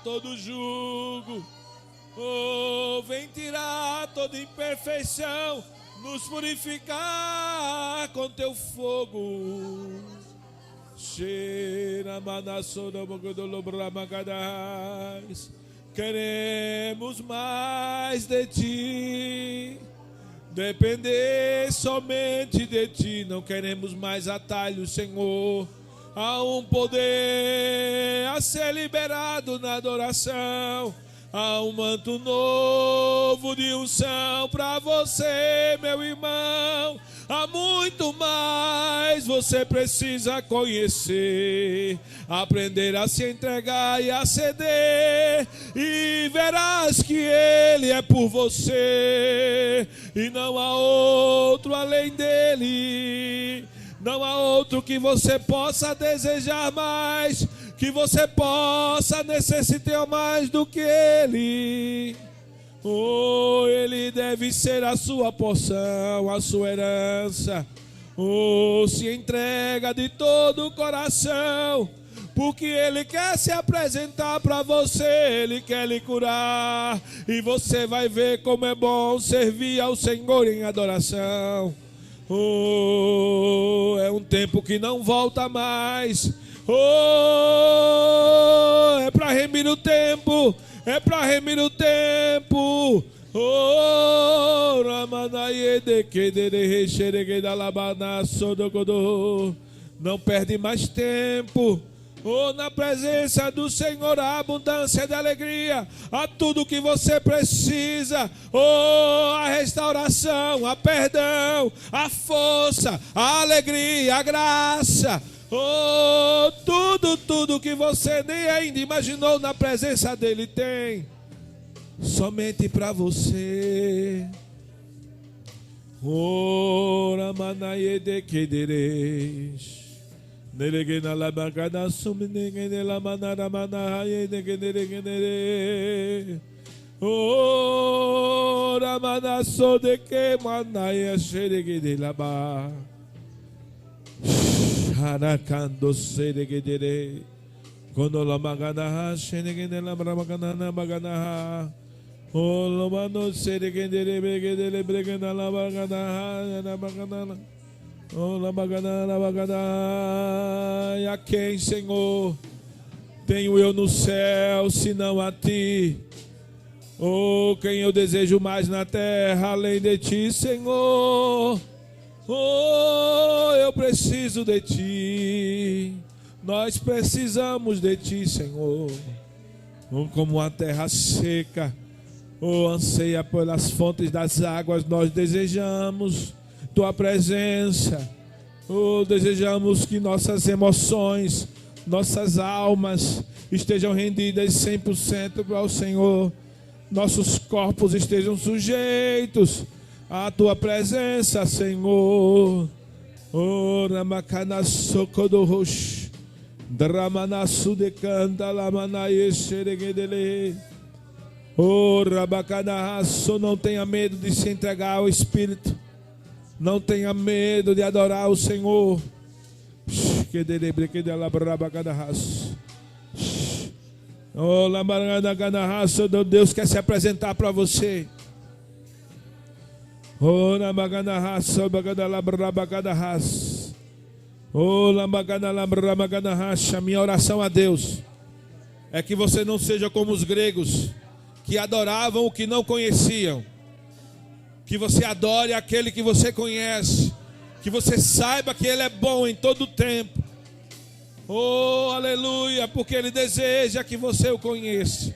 todo jugo, oh, vem tirar toda imperfeição, nos purificar com teu fogo. Queremos mais de ti, depender somente de ti, não queremos mais atalhos, Senhor. Há um poder a ser liberado na adoração. Há um manto novo de unção para você, meu irmão. Há muito mais você precisa conhecer, aprender a se entregar e a ceder, e verás que Ele é por você e não há outro além dele. Não há outro que você possa desejar mais, que você possa necessitar mais do que Ele. Oh, Ele deve ser a sua porção, a sua herança. Oh, se entrega de todo o coração, porque Ele quer se apresentar para você, Ele quer lhe curar. E você vai ver como é bom servir ao Senhor em adoração. Oh, é um tempo que não volta mais. Oh, é para remir o tempo, é para remir o tempo. Oh, não perde mais tempo. Oh, na presença do Senhor há abundância de alegria, há tudo que você precisa. Oh, a restauração, a perdão, a força, a alegria, a graça. Oh, tudo que você nem ainda imaginou na presença dele tem, somente para você. Oh, Ramanaye de Kederes. Nelegena la bagada sumnegene la manara manaye negenere. Oh, ramana so de que manaye sheregede la ba. Harakando seregede. Kono la magana sheregede la magana magana. Oh, lo mano seregede begede bregena la magana na magana. Oh, labagada, labagada. E a quem, Senhor, tenho eu no céu, senão a ti? Oh, quem eu desejo mais na terra, além de ti, Senhor? Oh, eu preciso de ti. Nós precisamos de ti, Senhor. Oh, como a terra seca, oh, anseia pelas fontes das águas, nós desejamos tua presença. Oh, desejamos que nossas emoções, nossas almas estejam rendidas 100% ao Senhor. Nossos corpos estejam sujeitos à tua presença, Senhor. Oh, Ramakana Sokodohosh, Dramanasu de Canta Lamanaye Xeregedele. Oh, Rabakana, não tenha medo de se entregar ao Espírito. Não tenha medo de adorar o Senhor. Oh, Deus quer se apresentar para você. Oh, minha oração a Deus é que você não seja como os gregos, que adoravam o que não conheciam. Que você adore aquele que você conhece, que você saiba que Ele é bom em todo o tempo. Oh, aleluia, porque Ele deseja que você o conheça.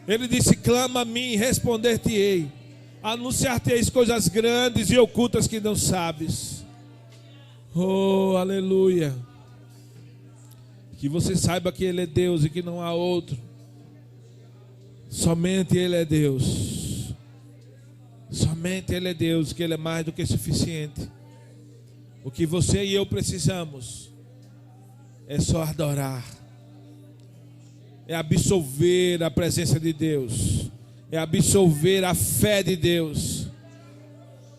Ele disse: clama a mim e responder-te-ei, anunciar-te-eis coisas grandes e ocultas que não sabes. Oh, aleluia. Que você saiba que Ele é Deus e que não há outro. Somente Ele é Deus. Somente Ele é Deus, que Ele é mais do que suficiente. O que você e eu precisamos é só adorar, é absolver a presença de Deus, é absolver a fé de Deus.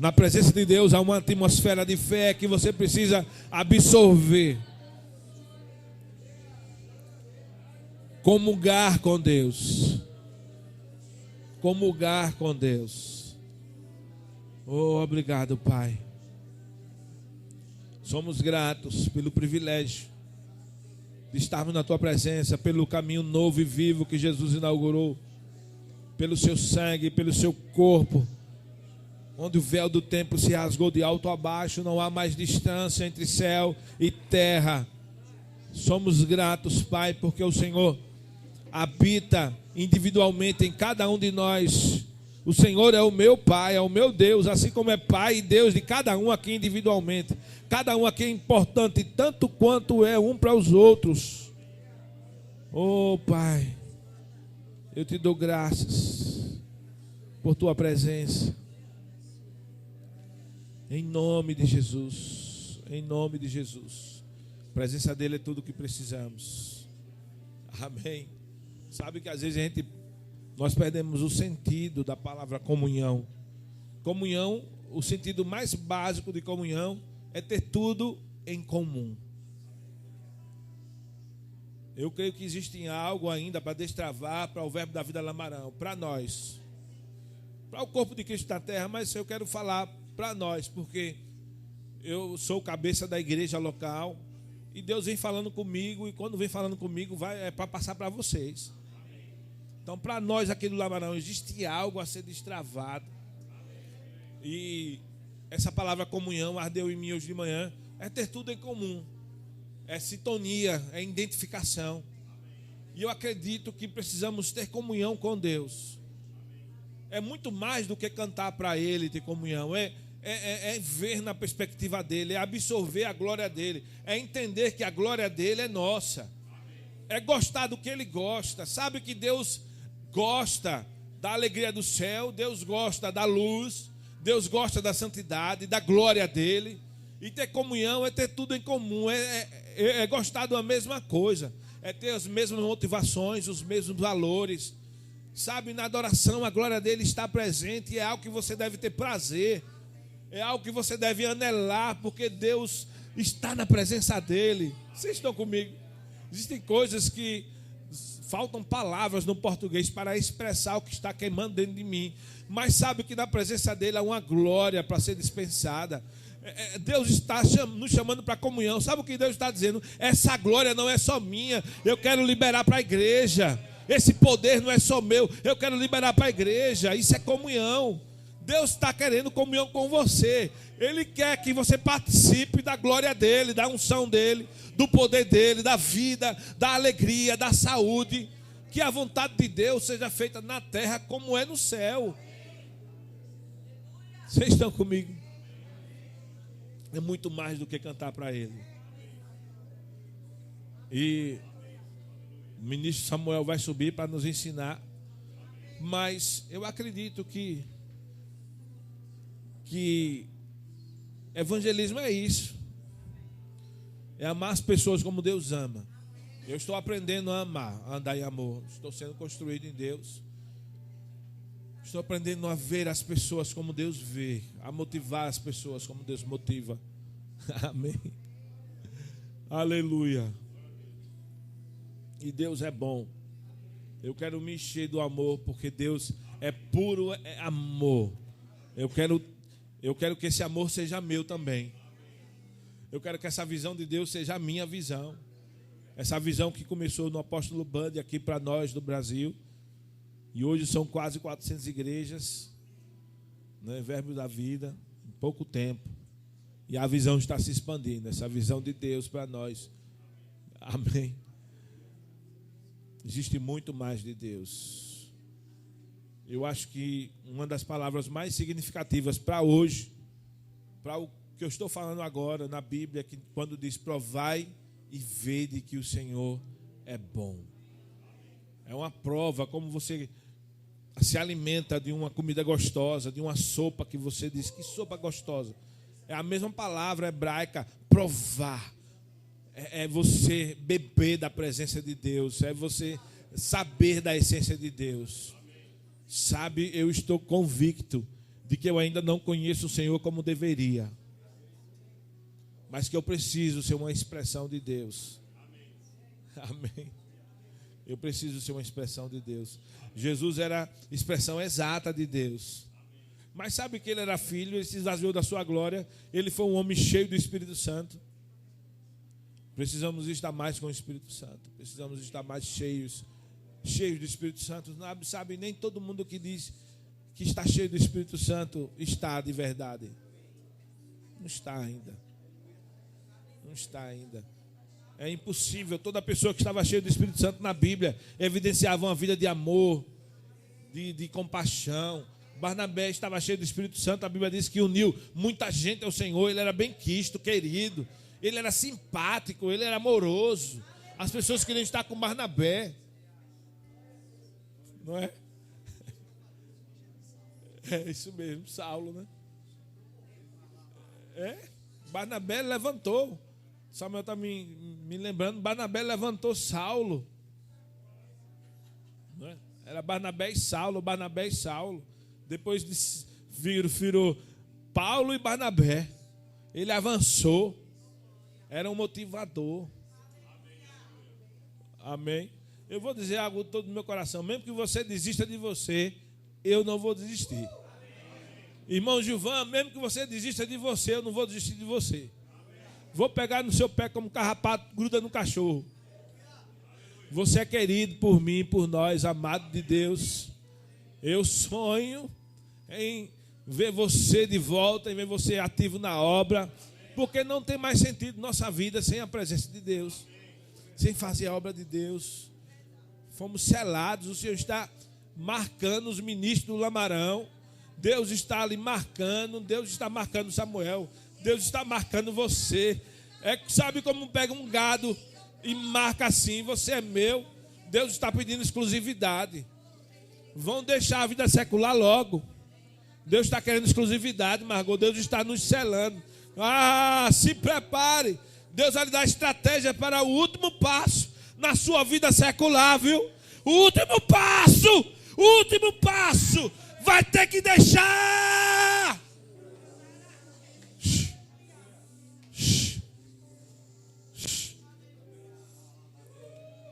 Na presença de Deus há uma atmosfera de fé que você precisa absorver. comungar com Deus. Comungar com Deus. Oh, obrigado, Pai. Somos gratos pelo privilégio de estarmos na Tua presença, pelo caminho novo e vivo que Jesus inaugurou, pelo Seu sangue, pelo Seu corpo, onde o véu do templo se rasgou de alto a baixo, não há mais distância entre céu e terra. Somos gratos, Pai, porque o Senhor habita individualmente em cada um de nós. O Senhor é o meu Pai, é o meu Deus, assim como é Pai e Deus de cada um aqui individualmente. Cada um aqui é importante, tanto quanto é um para os outros. Oh, Pai, eu te dou graças por Tua presença. Em nome de Jesus, em nome de Jesus. A presença dele é tudo o que precisamos. Amém. Sabe que às vezes nós perdemos o sentido da palavra comunhão. Comunhão, o sentido mais básico de comunhão é ter tudo em comum. Eu creio que existe algo ainda para destravar para o verbo da vida Lamarão, para nós, para o corpo de Cristo na terra, mas eu quero falar para nós, porque eu sou cabeça da igreja local e Deus vem falando comigo, e quando vem falando comigo é para passar para vocês. Então, para nós aqui do Lamarão, existe algo a ser destravado. E essa palavra comunhão ardeu em mim hoje de manhã. É ter tudo em comum. É sintonia, é identificação. E eu acredito que precisamos ter comunhão com Deus. É muito mais do que cantar para Ele, ter comunhão. É ver na perspectiva dEle, é absorver a glória dEle. É entender que a glória dEle é nossa. É gostar do que Ele gosta. Sabe que Deus gosta da alegria do céu, Deus gosta da luz, Deus gosta da santidade, da glória dele. E ter comunhão é ter tudo em comum, é gostar da mesma coisa, é ter as mesmas motivações, os mesmos valores. Sabe, na adoração a glória dele está presente, e é algo que você deve ter prazer, é algo que você deve anelar, porque Deus está na presença dele. Vocês estão comigo? Existem coisas que faltam palavras no português para expressar o que está queimando dentro de mim. Mas sabe que na presença dele há uma glória para ser dispensada. Deus está nos chamando para comunhão. Sabe o que Deus está dizendo? Essa glória não é só minha, eu quero liberar para a igreja. Esse poder não é só meu, eu quero liberar para a igreja. Isso é comunhão. Deus está querendo comunhão com você. Ele quer que você participe da glória dele, da unção dele, do poder dele, da vida, da alegria, da saúde. Que a vontade de Deus seja feita na terra como é no céu. Vocês estão comigo? É muito mais do que cantar para ele. E o ministro Samuel vai subir para nos ensinar. Mas eu acredito que evangelismo é isso. É amar as pessoas como Deus ama. Eu estou aprendendo a amar, a andar em amor. Estou sendo construído em Deus. Estou aprendendo a ver as pessoas como Deus vê, a motivar as pessoas como Deus motiva. Amém. Aleluia. E Deus é bom. Eu quero me encher do amor, porque Deus é puro amor. Eu quero que esse amor seja meu também. Eu quero que essa visão de Deus seja a minha visão. Essa visão que começou no apóstolo Band aqui para nós do Brasil. E hoje são quase 400 igrejas, né, Verbo da Vida, em pouco tempo. E a visão está se expandindo, essa visão de Deus para nós. Amém. Existe muito mais de Deus. Eu acho que uma das palavras mais significativas para hoje, para o que eu estou falando agora na Bíblia, que quando diz provai e vede que o Senhor é bom. É uma prova, como você se alimenta de uma comida gostosa, de uma sopa que você diz, que sopa gostosa. É a mesma palavra hebraica, provar. É você beber da presença de Deus, é você saber da essência de Deus. Sabe, eu estou convicto de que eu ainda não conheço o Senhor como deveria, mas que eu preciso ser uma expressão de Deus. Amém. Eu preciso ser uma expressão de Deus. Jesus era a expressão exata de Deus. Mas sabe que ele era filho, ele se esvaziou da sua glória, ele foi um homem cheio do Espírito Santo. Precisamos estar mais com o Espírito Santo. Precisamos estar mais cheios do Espírito Santo. Sabe, nem todo mundo que diz que está cheio do Espírito Santo está de verdade. Não está ainda. Não está ainda. É impossível. Toda pessoa que estava cheia do Espírito Santo na Bíblia evidenciava uma vida de amor, de compaixão. Barnabé estava cheio do Espírito Santo. A Bíblia diz que uniu muita gente ao Senhor. Ele era bem quisto, querido. Ele era simpático, ele era amoroso. As pessoas queriam estar com Barnabé. Não é? É isso mesmo, Saulo, né? Barnabé levantou. Samuel está me lembrando. Barnabé levantou Saulo. Não é? Era Barnabé e Saulo, Barnabé e Saulo. Depois virou Paulo e Barnabé. Ele avançou. Era um motivador. Amém. Eu vou dizer algo todo no meu coração. Mesmo que você desista de você, eu não vou desistir. Irmão Gilvan, mesmo que você desista de você, eu não vou desistir de você. Vou pegar no seu pé como carrapato gruda no cachorro. Você é querido por mim, por nós, amado de Deus. Eu sonho em ver você de volta, em ver você ativo na obra. Porque não tem mais sentido nossa vida sem a presença de Deus, sem fazer a obra de Deus. Fomos selados, o Senhor está marcando os ministros do Lamarão. Deus está ali marcando, Deus está marcando Samuel, Deus está marcando você. Sabe como pega um gado e marca assim, você é meu. Deus está pedindo exclusividade. Vão deixar a vida secular logo. Deus está querendo exclusividade, Margot. Deus está nos selando. Se prepare. Deus vai lhe dar estratégia para o último passo na sua vida secular, viu? O último passo vai ter que deixar.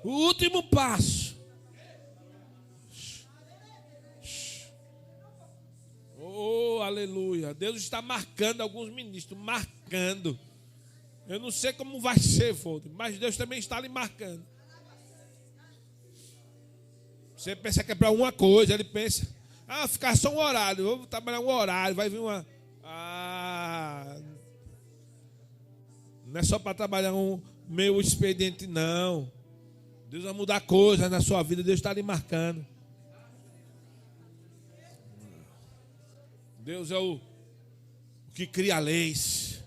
O último passo. Oh, aleluia. Deus está marcando alguns ministros, marcando. Eu não sei como vai ser, Folder, mas Deus também está ali marcando. Você pensa que é para uma coisa, ele pensa, ficar só um horário, vou trabalhar um horário, vai vir uma... não é só para trabalhar um meio expediente, não. Deus vai mudar coisas na sua vida, Deus está ali marcando. Deus é o que cria leis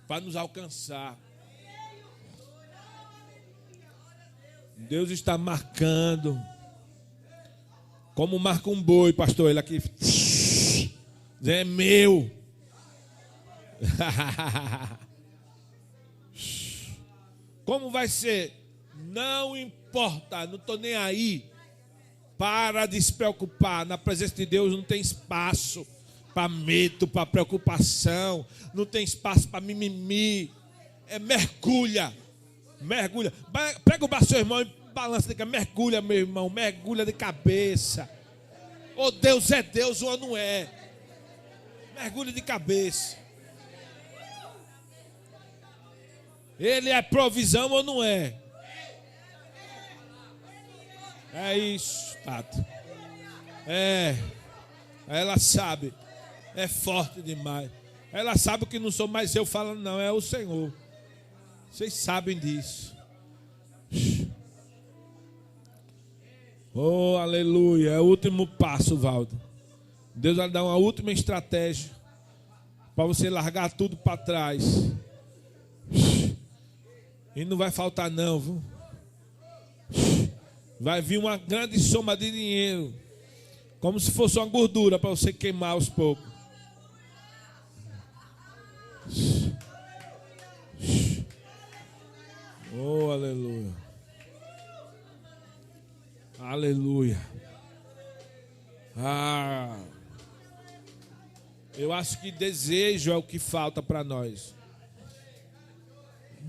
para nos alcançar. Deus está marcando. Como marca um boi, pastor, ele aqui é meu. Como vai ser? Não importa, não estou nem aí. Para de se preocupar. Na presença de Deus não tem espaço para medo, para preocupação. Não tem espaço para mimimi. Mergulha. Mergulha. Pega o braço do seu irmão e balança. Mergulha, meu irmão. Mergulha de cabeça. Ou Deus é Deus ou não é. Mergulha de cabeça. Ele é provisão ou não é? É isso, Tato. Ela sabe. É forte demais. Ela sabe que não sou mais eu falando, não. É o Senhor. Vocês sabem disso. Oh, aleluia. É o último passo, Valdo. Deus vai dar uma última estratégia para você largar tudo para trás. E não vai faltar não, viu? Vai vir uma grande soma de dinheiro, como se fosse uma gordura para você queimar aos poucos. Oh, aleluia. Aleluia. Eu acho que desejo é o que falta para nós.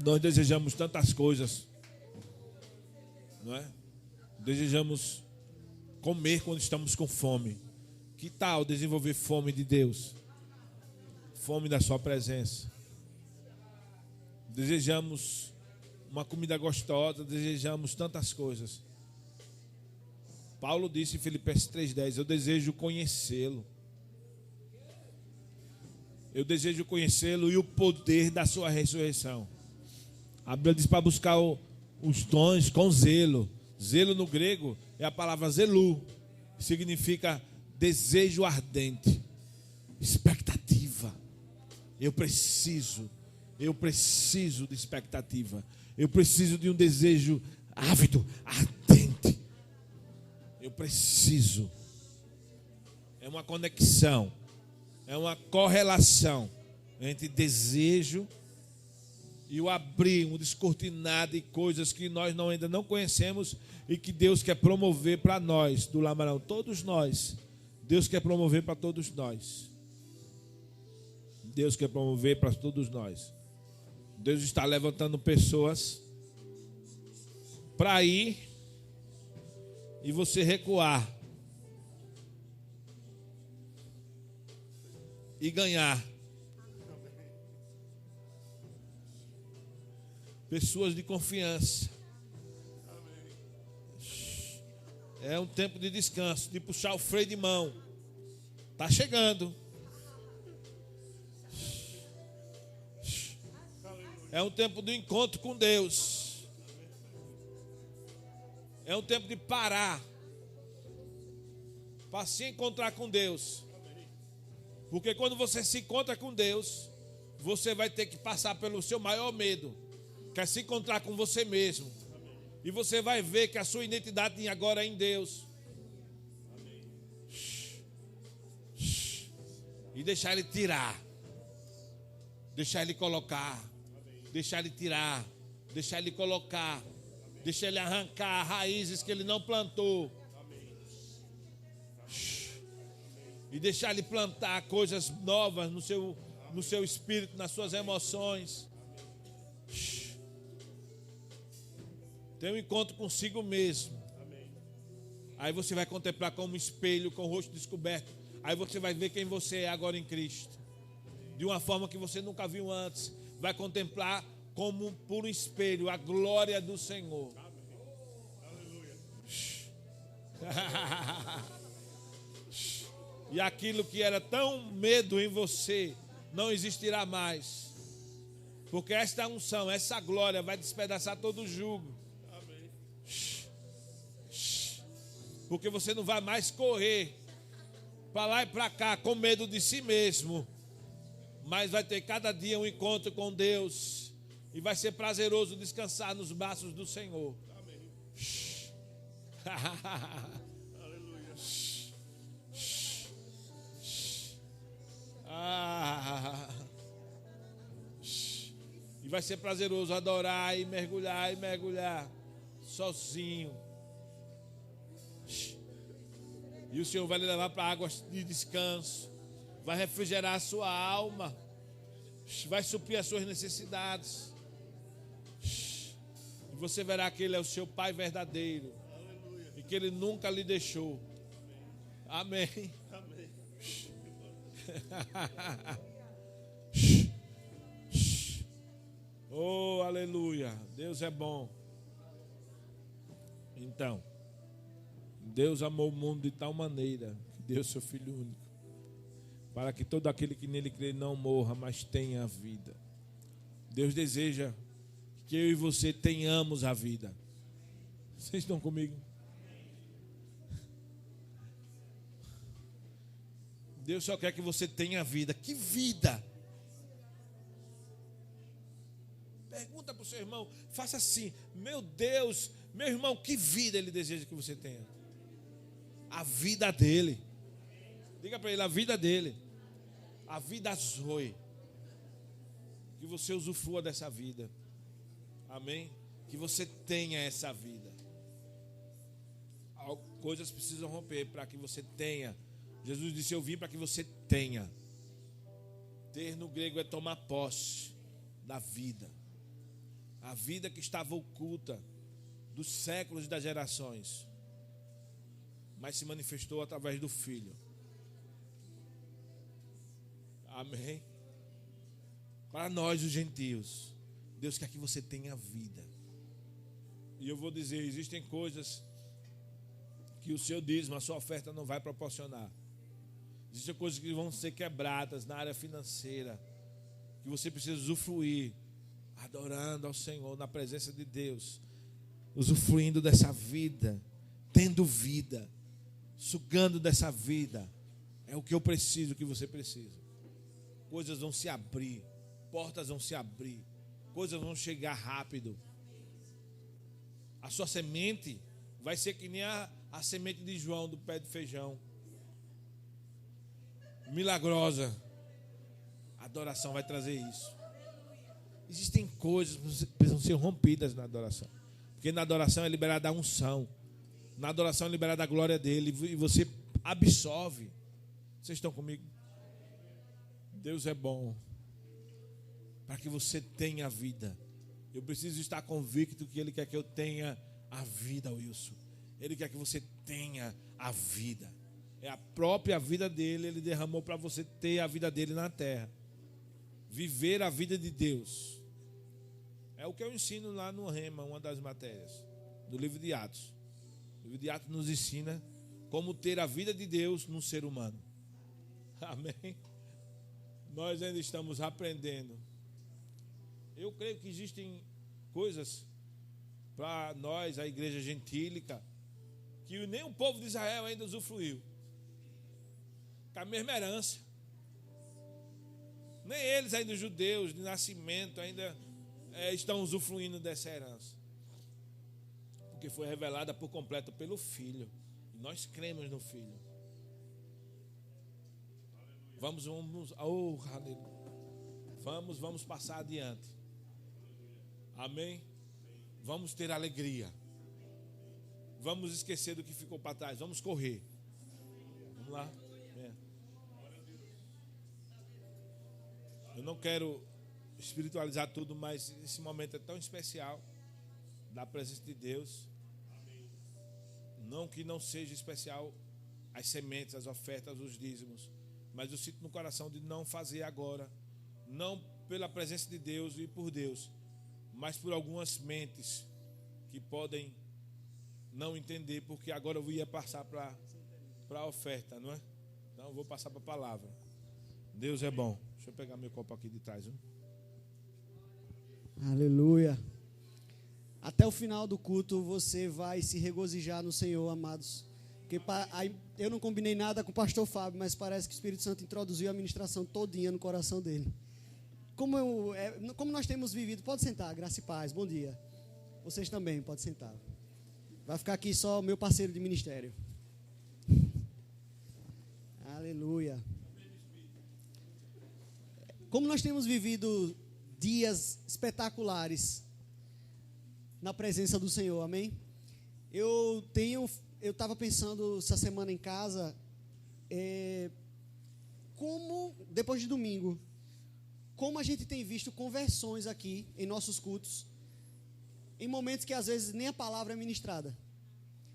Nós desejamos tantas coisas. não é? Desejamos comer quando estamos com fome. Que tal desenvolver fome de Deus? Fome da sua presença. Desejamos uma comida gostosa, desejamos tantas coisas. Paulo disse em Filipenses 3,10: eu desejo conhecê-lo. Eu desejo conhecê-lo e o poder da sua ressurreição. A Bíblia diz para buscar os dons com zelo. Zelo no grego é a palavra zelu, que significa desejo ardente, expectativa. Eu preciso de expectativa. Eu preciso de um desejo ávido, ardente. Eu preciso. É uma conexão, é uma correlação entre desejo e o abrir, um descortinar de coisas que nós ainda não conhecemos e que Deus quer promover para nós, do Lamarão, todos nós. Deus quer promover para todos nós. Deus quer promover para todos nós. Deus está levantando pessoas para ir e você recuar e ganhar. Pessoas de confiança. É um tempo de descanso, de puxar o freio de mão. Está chegando. É um tempo do encontro com Deus. É um tempo de parar para se encontrar com Deus. Porque quando você se encontra com Deus, você vai ter que passar pelo seu maior medo, que é se encontrar com você mesmo. E você vai ver que a sua identidade agora é em Deus. E deixar Ele tirar. Deixar Ele colocar. Deixar Ele tirar. Deixar Ele colocar. Deixar Ele arrancar raízes que Ele não plantou. E deixar Ele plantar coisas novas no seu espírito, nas suas emoções. Tem um encontro consigo mesmo. Aí você vai contemplar como um espelho, com o rosto descoberto. Aí você vai ver quem você é agora em Cristo. De uma forma que você nunca viu antes. Vai contemplar como por um espelho a glória do Senhor. E aquilo que era tão medo em você não existirá mais. Porque esta unção, essa glória vai despedaçar todo o jugo. Porque você não vai mais correr para lá e para cá com medo de si mesmo. Mas vai ter cada dia um encontro com Deus. E vai ser prazeroso descansar nos braços do Senhor. Aleluia. E vai ser prazeroso adorar e mergulhar sozinho. E o Senhor vai lhe levar para águas de descanso. Vai refrigerar a sua alma. Vai suprir as suas necessidades. E você verá que Ele é o seu Pai verdadeiro. E que Ele nunca lhe deixou. Amém. Amém. Oh, aleluia. Deus é bom. Então, Deus amou o mundo de tal maneira que deu seu Filho único, para que todo aquele que nele crê não morra, mas tenha a vida. Deus deseja que eu e você tenhamos a vida. Vocês estão comigo? Deus só quer que você tenha a vida. Que vida? Pergunta para o seu irmão, faça assim: meu Deus, meu irmão, que vida Ele deseja que você tenha? A vida dele. Diga para ele: a vida dele. A vida Zoe. Que você usufrua dessa vida. Amém? Que você tenha essa vida. Coisas precisam romper para que você tenha. Jesus disse: eu vim para que você tenha. Ter no grego é tomar posse da vida. A vida que estava oculta dos séculos e das gerações, mas se manifestou através do Filho. Amém? Para nós, os gentios, Deus quer que você tenha vida. E eu vou dizer, existem coisas que o seu dízimo, a sua oferta não vai proporcionar. Existem coisas que vão ser quebradas na área financeira, que você precisa usufruir, adorando ao Senhor, na presença de Deus, usufruindo dessa vida, tendo vida, sugando dessa vida. É o que eu preciso, o que você precisa. Coisas vão se abrir, portas vão se abrir, coisas vão chegar rápido. A sua semente vai ser que nem a semente de João do pé de feijão, milagrosa. A adoração vai trazer isso. Existem coisas que precisam ser rompidas na adoração, porque na adoração é liberada a unção, na adoração é liberada a glória dele, e você absorve. Vocês estão comigo? Deus é bom, para que você tenha a vida. Eu preciso estar convicto que Ele quer que eu tenha a vida, Wilson. Ele quer que você tenha a vida. É a própria vida dele, Ele derramou para você ter a vida dele na terra. Viver a vida de Deus. É o que eu ensino lá no Rema, uma das matérias do livro de Atos. O livro de Atos nos ensina como ter a vida de Deus no ser humano. Amém? Nós ainda estamos aprendendo. Eu creio que existem coisas para nós, a igreja gentílica, que nem o povo de Israel ainda usufruiu. Com a mesma herança. Nem eles ainda, os judeus de nascimento, ainda estão usufruindo dessa herança. Porque foi revelada por completo pelo Filho. E nós cremos no Filho. Vamos passar adiante. Amém? Vamos ter alegria. Vamos esquecer do que ficou para trás. Vamos correr. Vamos lá. Eu não quero espiritualizar tudo, mas esse momento é tão especial da presença de Deus. Não que não seja especial as sementes, as ofertas, os dízimos, mas eu sinto no coração de não fazer agora, não pela presença de Deus e por Deus, mas por algumas mentes que podem não entender, porque agora eu ia passar para a oferta, não é? Então eu vou passar para a palavra. Deus é bom. Deixa eu pegar meu copo aqui de trás. Aleluia. Até o final do culto você vai se regozijar no Senhor, amados. Porque eu não combinei nada com o pastor Fábio, mas parece que o Espírito Santo introduziu a ministração todinha no coração dele. Como nós temos vivido, pode sentar, graça e paz, bom dia. Vocês também, pode sentar. Vai ficar aqui só o meu parceiro de ministério. Aleluia. Como nós temos vivido dias espetaculares na presença do Senhor, amém? Eu estava pensando essa semana em casa, depois de domingo, como a gente tem visto conversões aqui em nossos cultos, em momentos que às vezes nem a palavra é ministrada.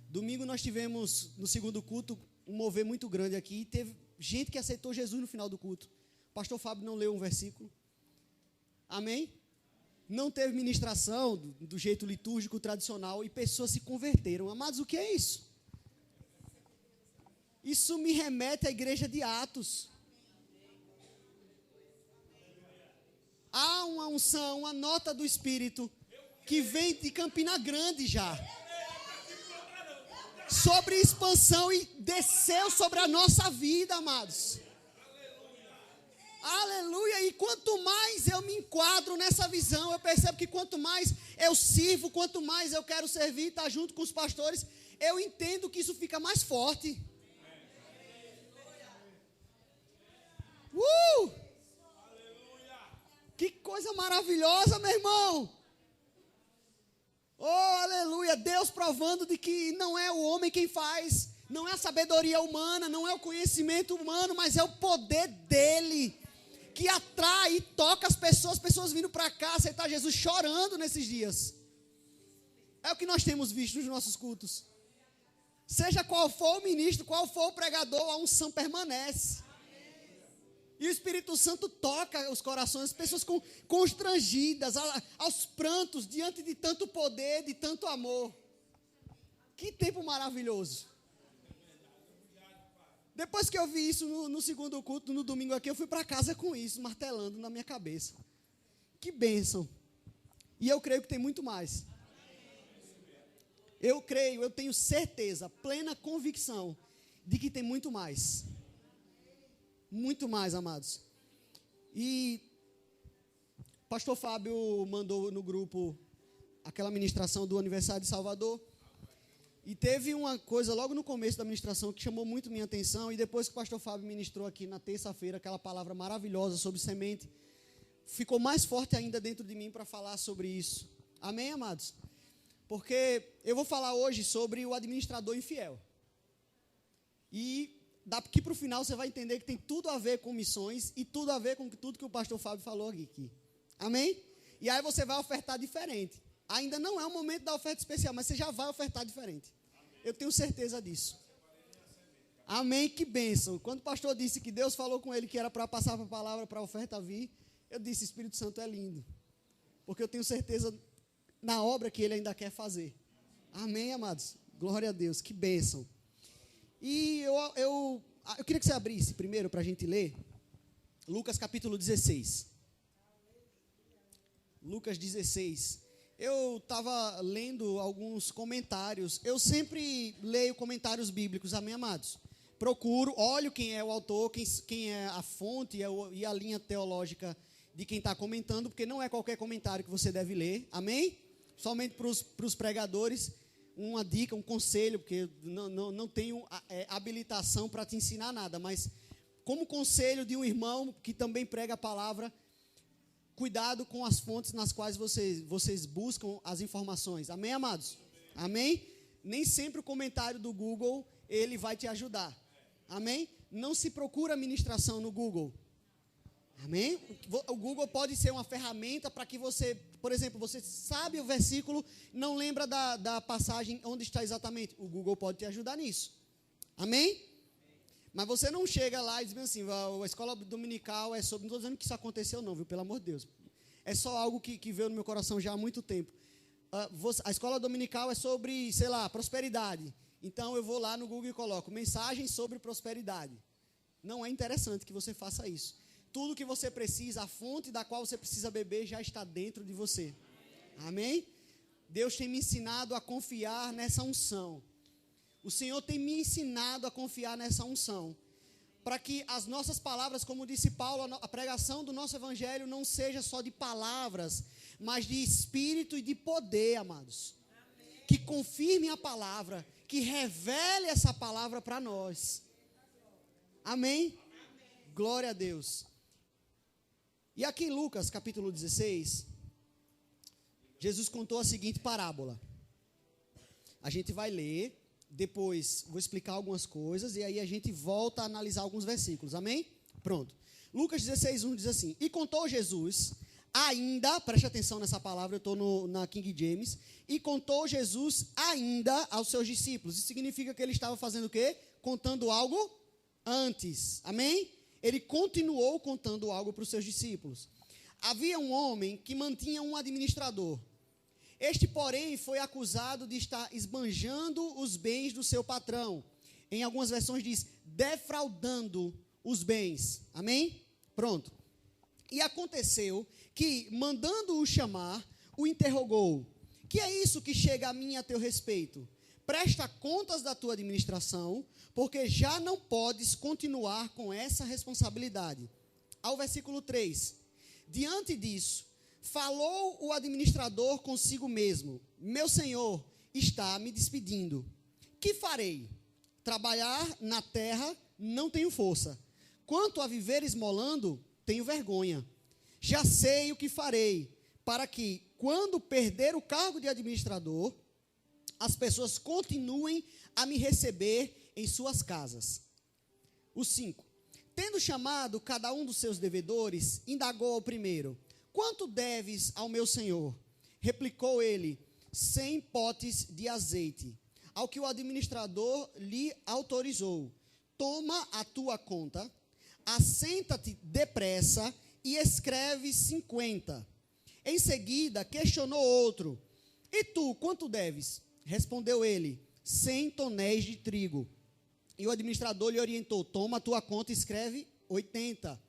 Domingo nós tivemos, no segundo culto, um mover muito grande aqui, e teve gente que aceitou Jesus no final do culto. O pastor Fábio não leu um versículo. Amém? Não teve ministração do jeito litúrgico tradicional e pessoas se converteram. Amados, o que é isso? Isso me remete à igreja de Atos. Há uma unção, uma nota do Espírito que vem de Campina Grande já, sobre expansão, e desceu sobre a nossa vida, amados. Aleluia. E quanto mais eu me enquadro nessa visão, eu percebo que quanto mais eu sirvo, quanto mais eu quero servir, estar junto com os pastores, eu entendo que isso fica mais forte. Que coisa maravilhosa, meu irmão. Oh, aleluia. Deus provando de que não é o homem quem faz, não é a sabedoria humana, não é o conhecimento humano, mas é o poder dele que atrai e toca as pessoas vindo para cá aceitar Jesus, chorando nesses dias. É o que nós temos visto nos nossos cultos. Seja qual for o ministro, qual for o pregador, a unção permanece. E o Espírito Santo toca os corações, as pessoas constrangidas, aos prantos, diante de tanto poder, de tanto amor. Que tempo maravilhoso. Depois que eu vi isso no segundo culto, no domingo aqui, eu fui para casa com isso, martelando na minha cabeça. Que bênção. E eu creio que tem muito mais. Eu creio, eu tenho certeza, plena convicção de que tem muito mais. Muito mais, amados. E pastor Fábio mandou no grupo aquela ministração do aniversário de Salvador. E teve uma coisa logo no começo da ministração que chamou muito minha atenção. E depois que o pastor Fábio ministrou aqui na terça-feira, aquela palavra maravilhosa sobre semente, ficou mais forte ainda dentro de mim para falar sobre isso. Amém, amados? Porque eu vou falar hoje sobre o administrador infiel. E daqui para o final você vai entender que tem tudo a ver com missões e tudo a ver com tudo que o pastor Fábio falou aqui. Amém? E aí você vai ofertar diferente. Ainda não é o momento da oferta especial, mas você já vai ofertar diferente. Eu tenho certeza disso. Amém, que bênção. Quando o pastor disse que Deus falou com ele que era para passar a palavra para a oferta vir, eu disse, Espírito Santo é lindo. Porque eu tenho certeza na obra que ele ainda quer fazer. Amém, amados? Glória a Deus, que bênção. E eu queria que você abrisse primeiro para a gente ler Lucas capítulo 16. Lucas 16. Eu estava lendo alguns comentários. Eu sempre leio comentários bíblicos, amém, amados? Procuro, olho quem é o autor, quem é a fonte e a linha teológica de quem está comentando, porque não é qualquer comentário que você deve ler, amém? Somente para os pregadores, uma dica, um conselho, porque não tenho habilitação para te ensinar nada, mas como conselho de um irmão que também prega a palavra, cuidado com as fontes nas quais vocês buscam as informações. Amém, amados? Amém? Nem sempre o comentário do Google, ele vai te ajudar. Amém? Não se procura ministração no Google. Amém? O Google pode ser uma ferramenta para que você, por exemplo, você sabe o versículo, não lembra da passagem onde está exatamente. O Google pode te ajudar nisso. Amém? Mas você não chega lá e diz assim, a escola dominical é sobre... Não estou dizendo que isso aconteceu não, viu? Pelo amor de Deus. É só algo que veio no meu coração já há muito tempo. A escola dominical é sobre, sei lá, prosperidade. Então eu vou lá no Google e coloco mensagens sobre prosperidade. Não é interessante que você faça isso. Tudo que você precisa, a fonte da qual você precisa beber já está dentro de você. Amém? Deus tem me ensinado a confiar nessa unção. O Senhor tem me ensinado a confiar nessa unção, para que as nossas palavras, como disse Paulo, a pregação do nosso evangelho não seja só de palavras, mas de espírito e de poder, amados. Amém. Que confirme a palavra, que revele essa palavra para nós. Amém? Amém? Glória a Deus. E aqui em Lucas, capítulo 16, Jesus contou a seguinte parábola. A gente vai ler... Depois vou explicar algumas coisas e aí a gente volta a analisar alguns versículos, amém? Pronto. Lucas 16:1 diz assim: E contou Jesus ainda, preste atenção nessa palavra, eu estou na King James, e contou Jesus ainda aos seus discípulos. Isso significa que ele estava fazendo o quê? Contando algo antes, amém? Ele continuou contando algo para os seus discípulos. Havia um homem que mantinha um administrador. Este, porém, foi acusado de estar esbanjando os bens do seu patrão. Em algumas versões diz, defraudando os bens. Amém? Pronto. E aconteceu que, mandando-o chamar, o interrogou. Que é isso que chega a mim e a teu respeito? Presta contas da tua administração, porque já não podes continuar com essa responsabilidade. Ao versículo 3. Diante disso, falou o administrador consigo mesmo: meu senhor está me despedindo. Que farei? Trabalhar na terra não tenho força. Quanto a viver esmolando, tenho vergonha. Já sei o que farei, para que, quando perder o cargo de administrador, as pessoas continuem a me receber em suas casas. O 5. Tendo chamado cada um dos seus devedores, indagou ao primeiro: quanto deves ao meu senhor? Replicou ele: 100 potes de azeite, ao que o administrador lhe autorizou. Toma a tua conta, assenta-te depressa e escreve 50. Em seguida, questionou outro. E tu, quanto deves? Respondeu ele, 100 tonéis de trigo. E o administrador lhe orientou, toma a tua conta e escreve 80.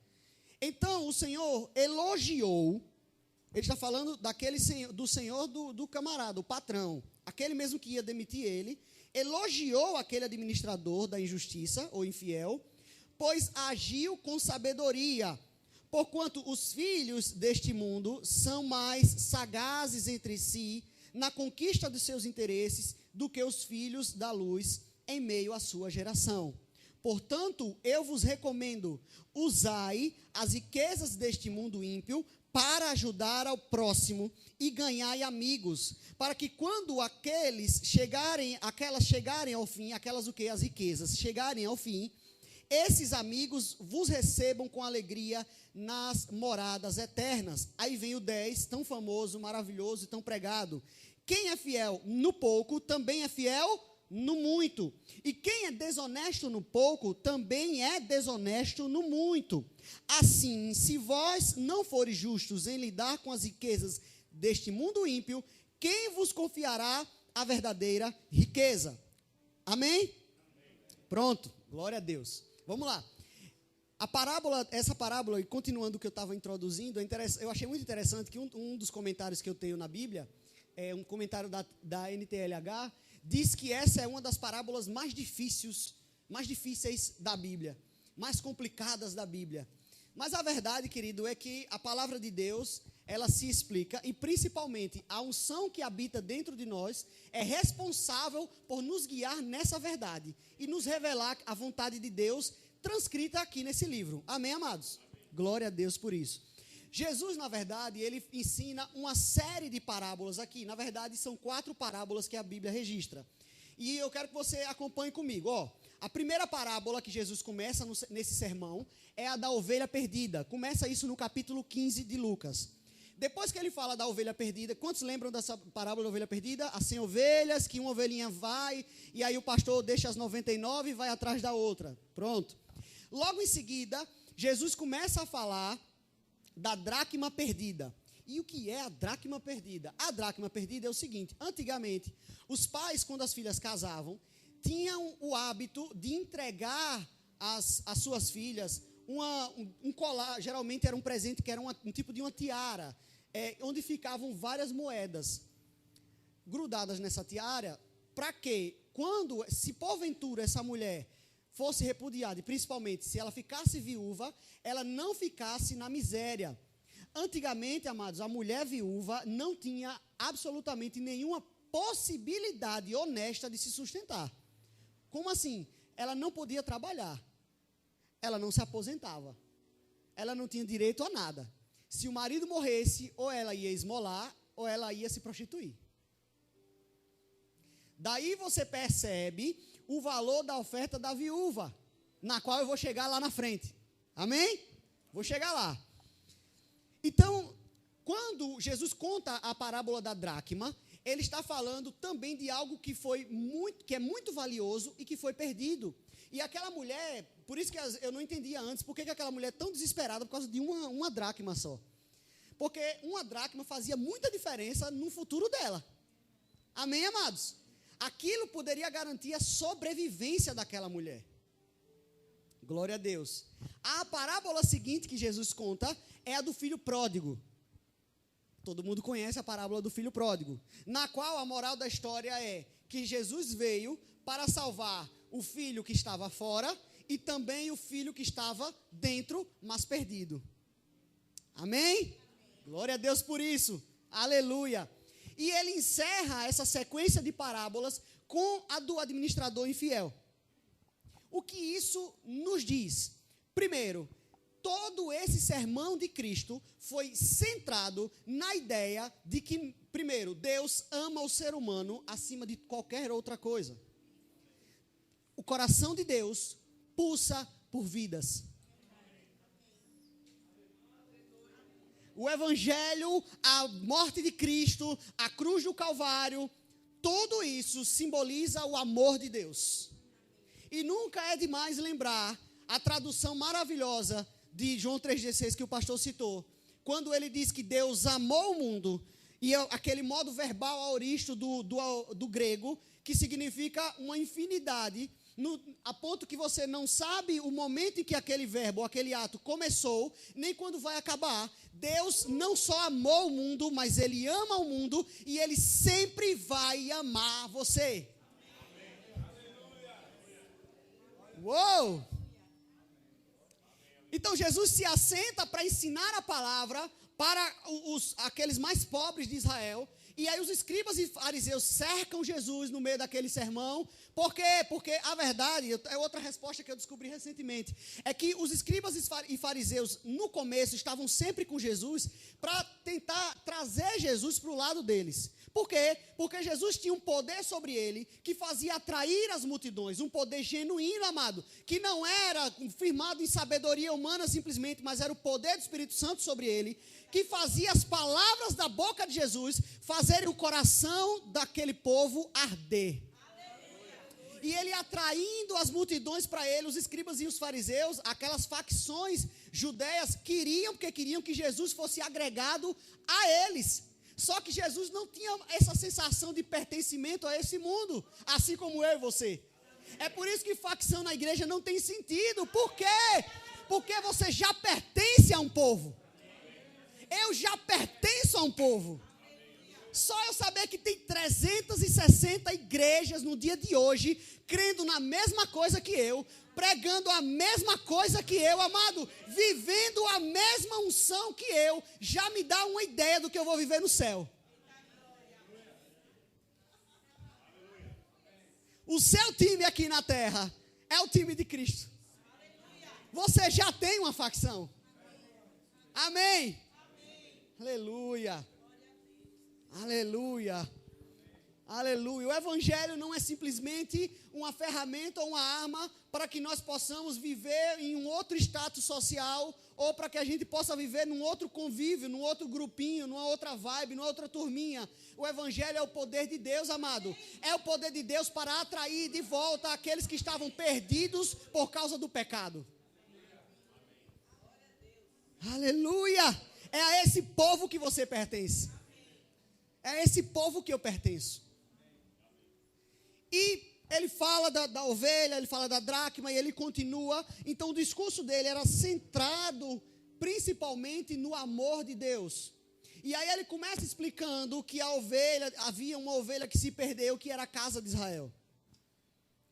Então, o Senhor elogiou, ele está falando daquele senhor, do senhor do camarada, o patrão, aquele mesmo que ia demitir ele, elogiou aquele administrador da injustiça, ou infiel, pois agiu com sabedoria, porquanto os filhos deste mundo são mais sagazes entre si na conquista dos seus interesses do que os filhos da luz em meio à sua geração. Portanto, eu vos recomendo, usai as riquezas deste mundo ímpio para ajudar ao próximo e ganhai amigos, para que quando aquelas chegarem ao fim, as riquezas chegarem ao fim, esses amigos vos recebam com alegria nas moradas eternas. Aí vem o 10, tão famoso, maravilhoso e tão pregado. Quem é fiel no pouco, também é fiel no muito. E quem é desonesto no pouco, também é desonesto no muito. Assim, se vós não fores justos em lidar com as riquezas deste mundo ímpio, quem vos confiará a verdadeira riqueza? Amém? Pronto, glória a Deus. Vamos lá. Essa parábola, e continuando o que eu estava introduzindo, eu achei muito interessante que um dos comentários que eu tenho na Bíblia, um comentário da NTLH, diz que essa é uma das parábolas mais difíceis da Bíblia, mais complicadas da Bíblia. Mas a verdade, querido, é que a palavra de Deus, ela se explica, e principalmente a unção que habita dentro de nós é responsável por nos guiar nessa verdade e nos revelar a vontade de Deus transcrita aqui nesse livro. Amém, amados? Glória a Deus por isso. Jesus, na verdade, ele ensina uma série de parábolas aqui. Na verdade, são 4 parábolas que a Bíblia registra. E eu quero que você acompanhe comigo. A primeira parábola que Jesus começa nesse sermão é a da ovelha perdida. Começa isso no capítulo 15 de Lucas. Depois que ele fala da ovelha perdida, quantos lembram dessa parábola da ovelha perdida? As 100 ovelhas, que uma ovelhinha vai, e aí o pastor deixa as 99 e vai atrás da outra. Pronto. Logo em seguida, Jesus começa a falar da dracma perdida. E o que é a dracma perdida? A dracma perdida é o seguinte: antigamente, os pais, quando as filhas casavam, tinham o hábito de entregar às suas filhas um colar. Geralmente era um presente que era um tipo de uma tiara, onde ficavam várias moedas grudadas nessa tiara, para que, se porventura essa mulher fosse repudiada, e principalmente se ela ficasse viúva, ela não ficasse na miséria. Antigamente, amados, a mulher viúva não tinha absolutamente nenhuma possibilidade honesta de se sustentar. Como assim? Ela não podia trabalhar, ela não se aposentava, ela não tinha direito a nada. Se o marido morresse, ou ela ia esmolar, ou ela ia se prostituir. Daí você percebe o valor da oferta da viúva, na qual eu vou chegar lá na frente. Amém? Vou chegar lá. Então, quando Jesus conta a parábola da dracma, ele está falando também de algo que é muito valioso e que foi perdido. E aquela mulher, por isso que eu não entendia antes, por que aquela mulher é tão desesperada por causa de uma dracma só. Porque uma dracma fazia muita diferença no futuro dela. Amém, amados? Aquilo poderia garantir a sobrevivência daquela mulher. Glória a Deus. A parábola seguinte que Jesus conta é a do filho pródigo. Todo mundo conhece a parábola do filho pródigo, na qual a moral da história é que Jesus veio para salvar o filho que estava fora e também o filho que estava dentro, mas perdido. Amém? Glória a Deus por isso. Aleluia. E ele encerra essa sequência de parábolas com a do administrador infiel. O que isso nos diz? Primeiro, todo esse sermão de Cristo foi centrado na ideia de que, primeiro, Deus ama o ser humano acima de qualquer outra coisa. O coração de Deus pulsa por vidas. o Evangelho, a morte de Cristo, a cruz do Calvário, tudo isso simboliza o amor de Deus. E nunca é demais lembrar a tradução maravilhosa de João 3,16 que o pastor citou, quando ele diz que Deus amou o mundo, e aquele modo verbal aoristo do grego, que significa uma infinidade, a ponto que você não sabe o momento em que aquele verbo, aquele ato começou, nem quando vai acabar. Deus não só amou o mundo, mas Ele ama o mundo, e Ele sempre vai amar você. Uou! Então Jesus se assenta para ensinar a palavra para aqueles mais pobres de Israel. E aí os escribas e fariseus cercam Jesus no meio daquele sermão. Por quê? Porque a verdade, é outra resposta que eu descobri recentemente, é que os escribas e fariseus no começo estavam sempre com Jesus para tentar trazer Jesus para o lado deles. Por quê? Porque Jesus tinha um poder sobre ele que fazia atrair as multidões, um poder genuíno, amado, que não era firmado em sabedoria humana simplesmente, mas era o poder do Espírito Santo sobre ele, que fazia as palavras da boca de Jesus fazerem o coração daquele povo arder. E ele atraindo as multidões para ele, os escribas e os fariseus, aquelas facções judeias, queriam que Jesus fosse agregado a eles. Só que Jesus não tinha essa sensação de pertencimento a esse mundo, assim como eu e você. É por isso que facção na igreja não tem sentido. Por quê? Porque você já pertence a um povo. Eu já pertenço a um povo. Só eu saber que tem 360 igrejas no dia de hoje, crendo na mesma coisa que eu, pregando a mesma coisa que eu, amado, vivendo a mesma unção que eu, já me dá uma ideia do que eu vou viver no céu. O seu time aqui na terra é o time de Cristo. Você já tem uma facção. Amém? Aleluia. Aleluia. Aleluia. O Evangelho não é simplesmente uma ferramenta ou uma arma para que nós possamos viver em um outro status social, ou para que a gente possa viver num outro convívio, num outro grupinho, numa outra vibe, numa outra turminha. O Evangelho é o poder de Deus, amado. É o poder de Deus para atrair de volta aqueles que estavam perdidos por causa do pecado. Aleluia. É a esse povo que você pertence. É a esse povo que eu pertenço. E ele fala da ovelha, ele fala da dracma, e ele continua. Então o discurso dele era centrado principalmente no amor de Deus. E aí ele começa explicando que havia uma ovelha que se perdeu, que era a casa de Israel.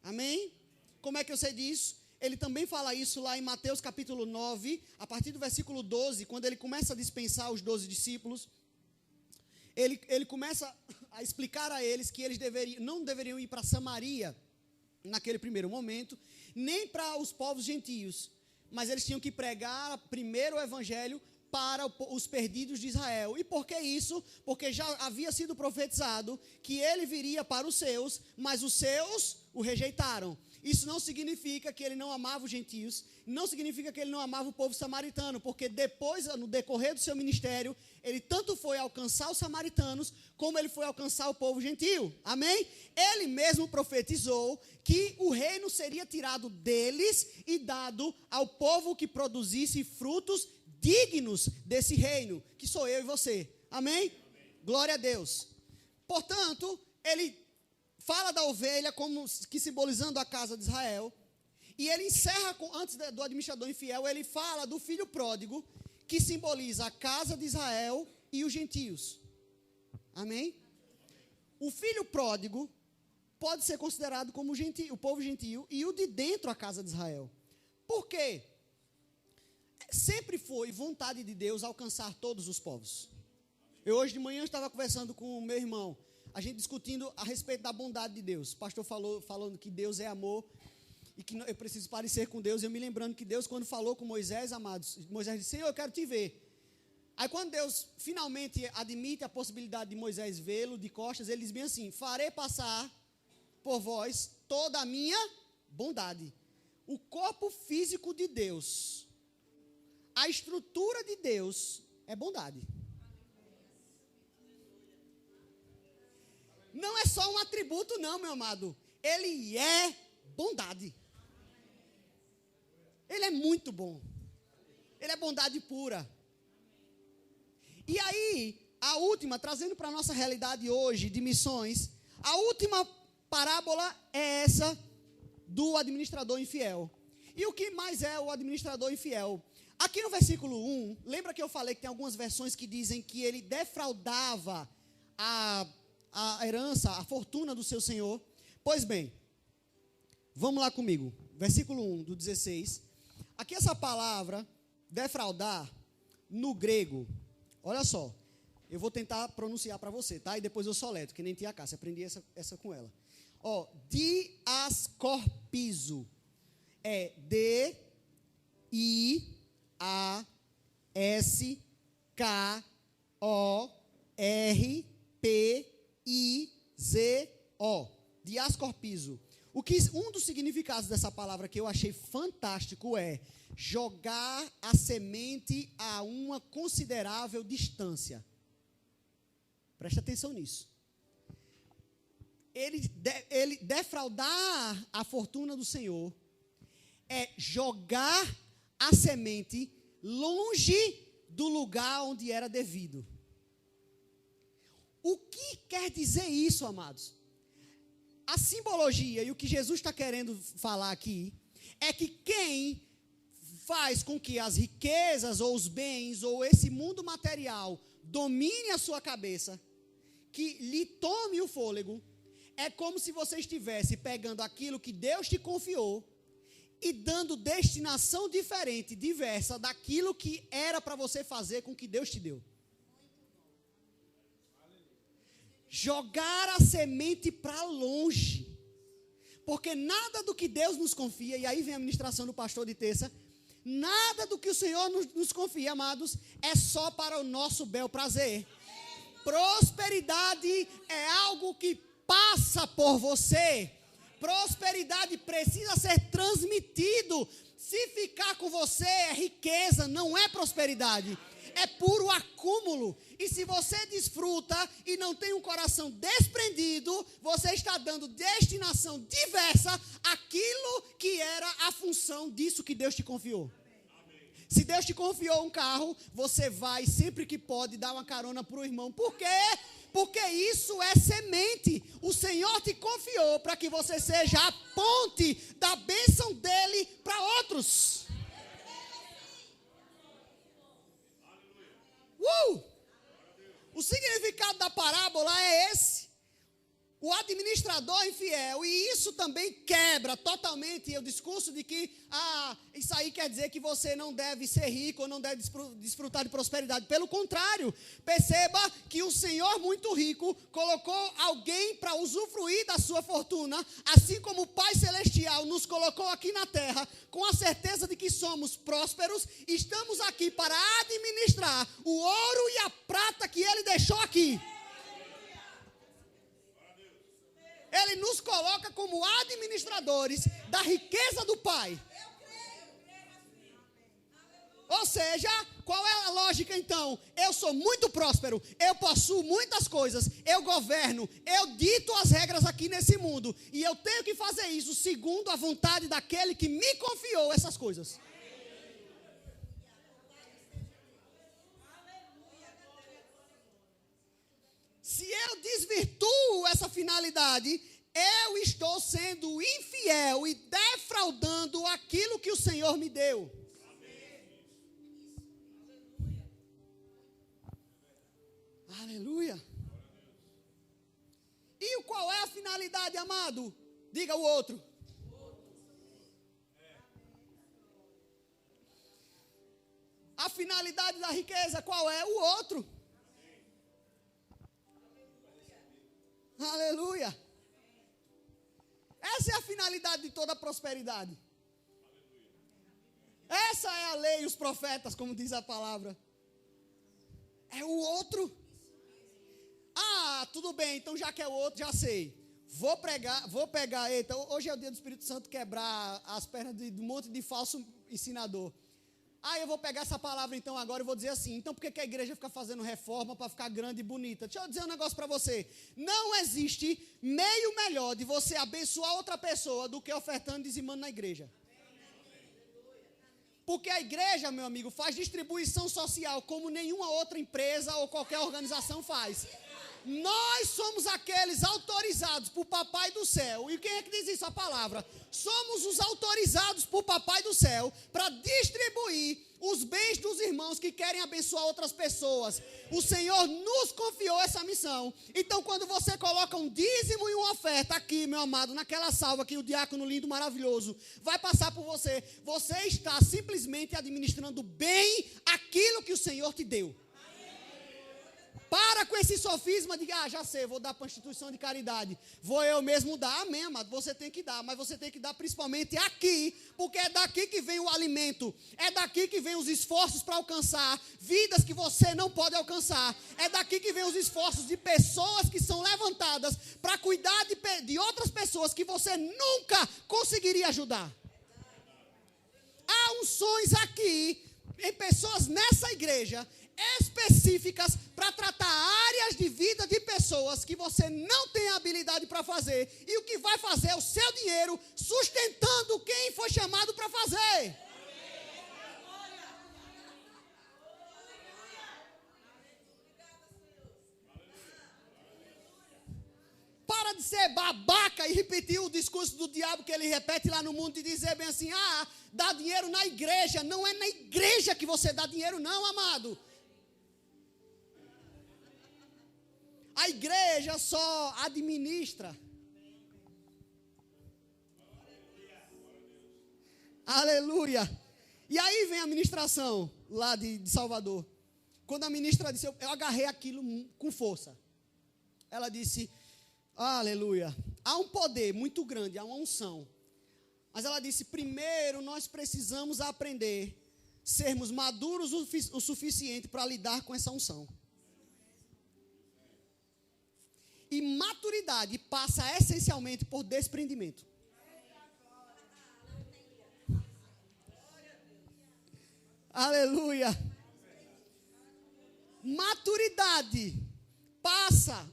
Amém? Como é que eu sei disso? Ele também fala isso lá em Mateus capítulo 9, a partir do versículo 12, quando ele começa a dispensar os 12 discípulos. Ele começa a explicar a eles que eles não deveriam ir para Samaria, naquele primeiro momento, nem para os povos gentios, mas eles tinham que pregar primeiro o evangelho para os perdidos de Israel. E por que isso? Porque já havia sido profetizado que ele viria para os seus, mas os seus o rejeitaram. Isso não significa que ele não amava os gentios, não significa que ele não amava o povo samaritano, porque depois, no decorrer do seu ministério, ele tanto foi alcançar os samaritanos, como ele foi alcançar o povo gentio. Amém? Ele mesmo profetizou que o reino seria tirado deles e dado ao povo que produzisse frutos dignos desse reino, que sou eu e você. Amém? Amém. Glória a Deus. Portanto, ele fala da ovelha como que simbolizando a casa de Israel. E ele encerra, antes do administrador infiel, ele fala do filho pródigo, que simboliza a casa de Israel e os gentios. Amém? O filho pródigo pode ser considerado como o povo gentio e o de dentro a casa de Israel. Por quê? Sempre foi vontade de Deus alcançar todos os povos. Eu hoje de manhã estava conversando com o meu irmão, a gente discutindo a respeito da bondade de Deus. O pastor falando que Deus é amor e que eu preciso parecer com Deus. Eu me lembrando que Deus, quando falou com Moisés, amados, Moisés disse: Senhor, eu quero te ver. Aí quando Deus finalmente admite a possibilidade de Moisés vê-lo de costas, ele diz bem assim: farei passar por vós toda a minha bondade. O corpo físico de Deus, a estrutura de Deus, é bondade. Não é só um atributo, não, meu amado. Ele é bondade. Ele é muito bom. Ele é bondade pura. E aí, a última, trazendo para a nossa realidade hoje de missões, a última parábola é essa do administrador infiel. E o que mais é o administrador infiel? Aqui no versículo 1, lembra que eu falei que tem algumas versões que dizem que ele defraudava a herança, a fortuna do seu senhor? Pois bem, vamos lá comigo. Versículo 1 do 16. Aqui essa palavra, defraudar, no grego, olha só, eu vou tentar pronunciar para você, tá? E depois eu soleto, que nem tia Cássia, aprendi essa com ela. Ó, diascorpizo, é D-I-A-S-K-O-R-P-I-Z-O, diascorpizo. Um dos significados dessa palavra que eu achei fantástico é jogar a semente a uma considerável distância. Preste atenção nisso. Ele defraudar a fortuna do Senhor é jogar a semente longe do lugar onde era devido. O que quer dizer isso, amados? A simbologia e o que Jesus está querendo falar aqui é que quem faz com que as riquezas ou os bens ou esse mundo material domine a sua cabeça, que lhe tome o fôlego, é como se você estivesse pegando aquilo que Deus te confiou e dando destinação diferente, diversa daquilo que era para você fazer com o que Deus te deu. Jogar a semente para longe. Porque nada do que Deus nos confia, e aí vem a ministração do pastor de terça, nada do que o Senhor nos confia, amados, é só para o nosso bel prazer. Prosperidade é algo que passa por você. Prosperidade precisa ser transmitido. Se ficar com você é riqueza, não é prosperidade. É puro acúmulo. E se você desfruta e não tem um coração desprendido, você está dando destinação diversa àquilo que era a função disso que Deus te confiou. Se Deus te confiou um carro, você vai sempre que pode dar uma carona para o irmão. Por quê? Porque isso é semente. O Senhor te confiou para que você seja a ponte da bênção dele para outros. O significado da parábola é esse. O administrador infiel, e isso também quebra totalmente o discurso de que isso aí quer dizer que você não deve ser rico ou não deve desfrutar de prosperidade. Pelo contrário, perceba que o Senhor muito rico colocou alguém para usufruir da sua fortuna, assim como o Pai Celestial nos colocou aqui na terra, com a certeza de que somos prósperos, estamos aqui para administrar o ouro e a prata que Ele deixou aqui. Ele nos coloca como administradores da riqueza do Pai. Ou seja, qual é a lógica então? Eu sou muito próspero, eu possuo muitas coisas, eu governo, eu dito as regras aqui nesse mundo. E eu tenho que fazer isso segundo a vontade daquele que me confiou essas coisas. Se eu desvirtuo essa finalidade, eu estou sendo infiel e defraudando aquilo que o Senhor me deu. Aleluia. E qual é a finalidade, amado? Diga o outro. A finalidade da riqueza, qual é? O outro. Aleluia. Essa é a finalidade de toda a prosperidade. Essa é a lei e os profetas, como diz a palavra. É o outro. Tudo bem, então já que é o outro, já sei. Vou pegar, eita, hoje é o dia do Espírito Santo quebrar as pernas de um monte de falso ensinador. Eu vou pegar essa palavra então agora e vou dizer assim, então por que a igreja fica fazendo reforma para ficar grande e bonita? Deixa eu dizer um negócio para você. Não existe meio melhor de você abençoar outra pessoa do que ofertando e dizimando na igreja. Porque a igreja, meu amigo, faz distribuição social como nenhuma outra empresa ou qualquer organização faz. Nós somos aqueles autorizados por Papai do Céu. E quem é que diz isso? A palavra. Somos os autorizados por Papai do Céu para distribuir os bens dos irmãos que querem abençoar outras pessoas. O Senhor nos confiou essa missão. Então, quando você coloca um dízimo e uma oferta aqui, meu amado, naquela salva que o diácono lindo, maravilhoso, vai passar por você. Você está simplesmente administrando bem aquilo que o Senhor te deu. Para com esse sofisma de, já sei, vou dar para a instituição de caridade. Vou eu mesmo dar. Amém, amado, você tem que dar. Mas você tem que dar principalmente aqui, porque é daqui que vem o alimento. É daqui que vem os esforços para alcançar vidas que você não pode alcançar. É daqui que vem os esforços de pessoas que são levantadas para cuidar de outras pessoas que você nunca conseguiria ajudar. Há unções aqui, em pessoas nessa igreja, específicas para tratar áreas de vida de pessoas que você não tem habilidade para fazer, e o que vai fazer é o seu dinheiro sustentando quem foi chamado para fazer. Para de ser babaca e repetir o discurso do diabo que ele repete lá no mundo e dizer bem assim, dá dinheiro na igreja. Não é na igreja que você dá dinheiro não, amado. A igreja só administra. Aleluia. E aí vem a ministração lá de Salvador. Quando a ministra disse, eu agarrei aquilo com força. Ela disse, aleluia, há um poder muito grande, há uma unção. Mas ela disse, primeiro nós precisamos aprender, sermos maduros o suficiente para lidar com essa unção. E maturidade passa essencialmente por desprendimento. Aleluia. Maturidade passa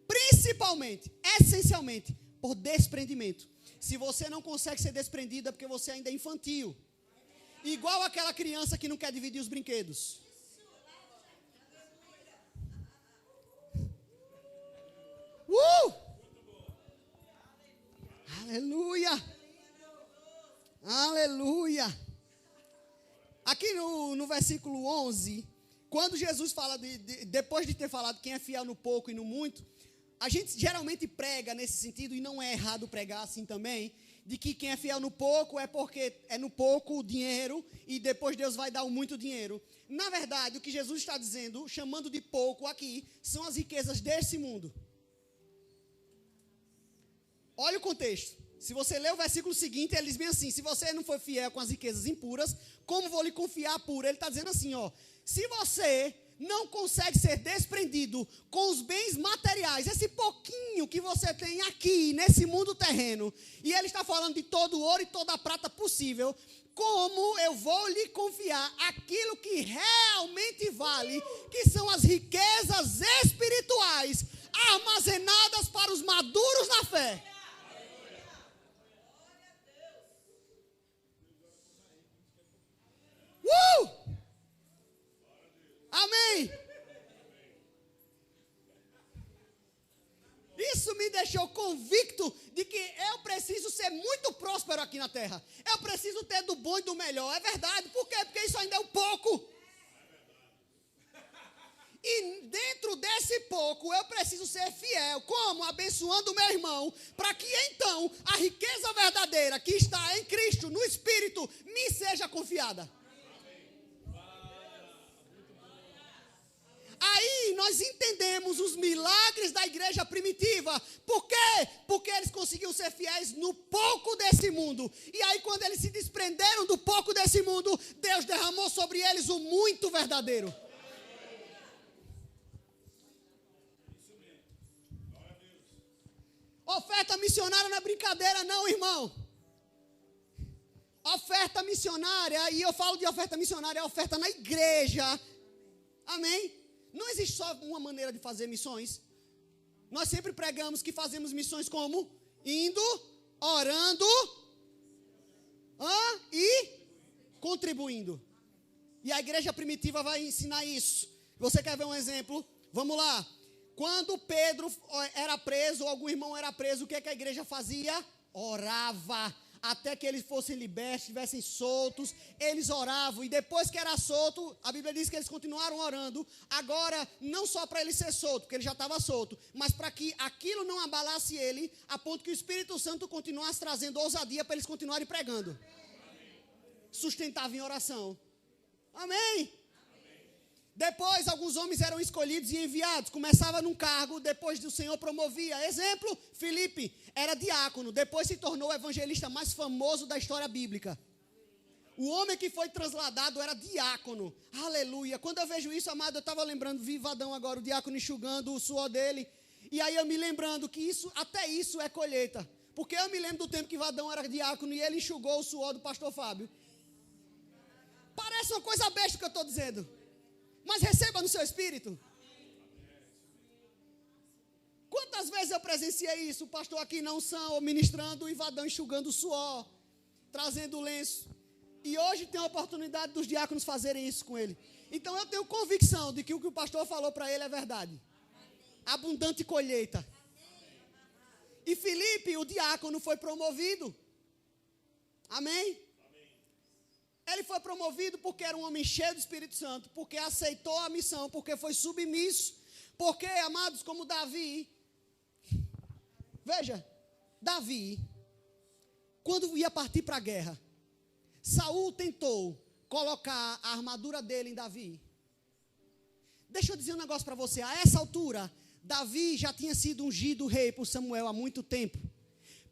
principalmente, essencialmente, por desprendimento. Se você não consegue ser desprendido é porque você ainda é infantil. Igual aquela criança que não quer dividir os brinquedos. Aleluia. Aleluia. Aqui no versículo 11, quando Jesus fala, depois de ter falado quem é fiel no pouco e no muito, a gente geralmente prega nesse sentido, e não é errado pregar assim também, de que quem é fiel no pouco é porque é no pouco o dinheiro e depois Deus vai dar o muito dinheiro. Na verdade, o que Jesus está dizendo, chamando de pouco aqui, são as riquezas desse mundo. Olha o contexto. Se você ler o versículo seguinte, ele diz bem assim, se você não for fiel com as riquezas impuras, como vou lhe confiar a pura? Ele está dizendo assim, se você não consegue ser desprendido com os bens materiais, esse pouquinho que você tem aqui, nesse mundo terreno, e ele está falando de todo o ouro e toda a prata possível, como eu vou lhe confiar aquilo que realmente vale, que são as riquezas espirituais, armazenadas para os maduros na fé. Amém. Isso me deixou convicto de que eu preciso ser muito próspero aqui na terra. Eu preciso ter do bom e do melhor. É verdade. Por quê? Porque isso ainda é um pouco. E dentro desse pouco eu preciso ser fiel. Como? Abençoando o meu irmão. Para que então a riqueza verdadeira que está em Cristo, no Espírito, me seja confiada. Aí nós entendemos os milagres da igreja primitiva. Por quê? Porque eles conseguiam ser fiéis no pouco desse mundo. E aí quando eles se desprenderam do pouco desse mundo, Deus derramou sobre eles o muito verdadeiro. Oferta missionária não é brincadeira não, irmão. Oferta missionária, e eu falo de oferta missionária, é oferta na igreja. Amém? Não existe só uma maneira de fazer missões. Nós sempre pregamos que fazemos missões como? Indo, orando e contribuindo. E a igreja primitiva vai ensinar isso. Você quer ver um exemplo? Vamos lá. Quando Pedro era preso, ou algum irmão era preso, o que a igreja fazia? Orava. Até que eles fossem libertos, estivessem soltos, eles oravam. E depois que era solto, a Bíblia diz que eles continuaram orando. Agora, não só para ele ser solto, porque ele já estava solto, mas para que aquilo não abalasse ele, a ponto que o Espírito Santo continuasse trazendo ousadia para eles continuarem pregando. Sustentava em oração. Amém? Depois, alguns homens eram escolhidos e enviados. Começava num cargo, depois o Senhor promovia. Exemplo, Filipe era diácono. Depois se tornou o evangelista mais famoso da história bíblica. O homem que foi transladado era diácono. Aleluia. Quando eu vejo isso, amado, eu estava lembrando, vi Vadão agora, o diácono enxugando o suor dele. E aí eu me lembrando que isso, até isso é colheita. Porque eu me lembro do tempo que Vadão era diácono e ele enxugou o suor do pastor Fábio. Parece uma coisa besta que eu estou dizendo. Mas receba no seu espírito. Quantas vezes eu presenciei isso? O pastor aqui na unção, ministrando, o Ivadão enxugando o suor, trazendo o lenço. E hoje tem a oportunidade dos diáconos fazerem isso com ele. Então eu tenho convicção de que o que o pastor falou para ele é verdade. Abundante colheita. E Filipe, o diácono, foi promovido. Amém? Ele foi promovido porque era um homem cheio do Espírito Santo, porque aceitou a missão, porque foi submisso, porque, amados, como Davi, veja, Davi, quando ia partir para a guerra, Saul tentou colocar a armadura dele em Davi. Deixa eu dizer um negócio para você, a essa altura, Davi já tinha sido ungido rei por Samuel há muito tempo.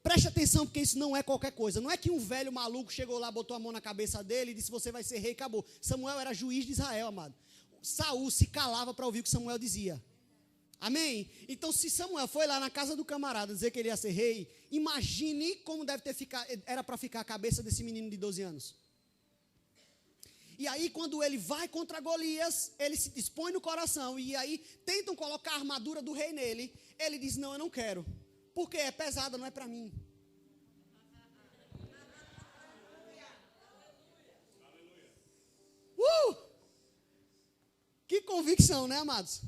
Preste atenção, porque isso não é qualquer coisa. Não é que um velho maluco chegou lá, botou a mão na cabeça dele e disse, você vai ser rei, acabou. Samuel era juiz de Israel, amado. Saul se calava para ouvir o que Samuel dizia. Amém? Então, se Samuel foi lá na casa do camarada dizer que ele ia ser rei, imagine como deve ter ficado, era para ficar a cabeça desse menino de 12 anos. E aí, quando ele vai contra Golias, ele se dispõe no coração, e aí tentam colocar a armadura do rei nele. Ele diz, não, eu não quero. Porque é pesada, não é para mim. Que convicção, né, amados?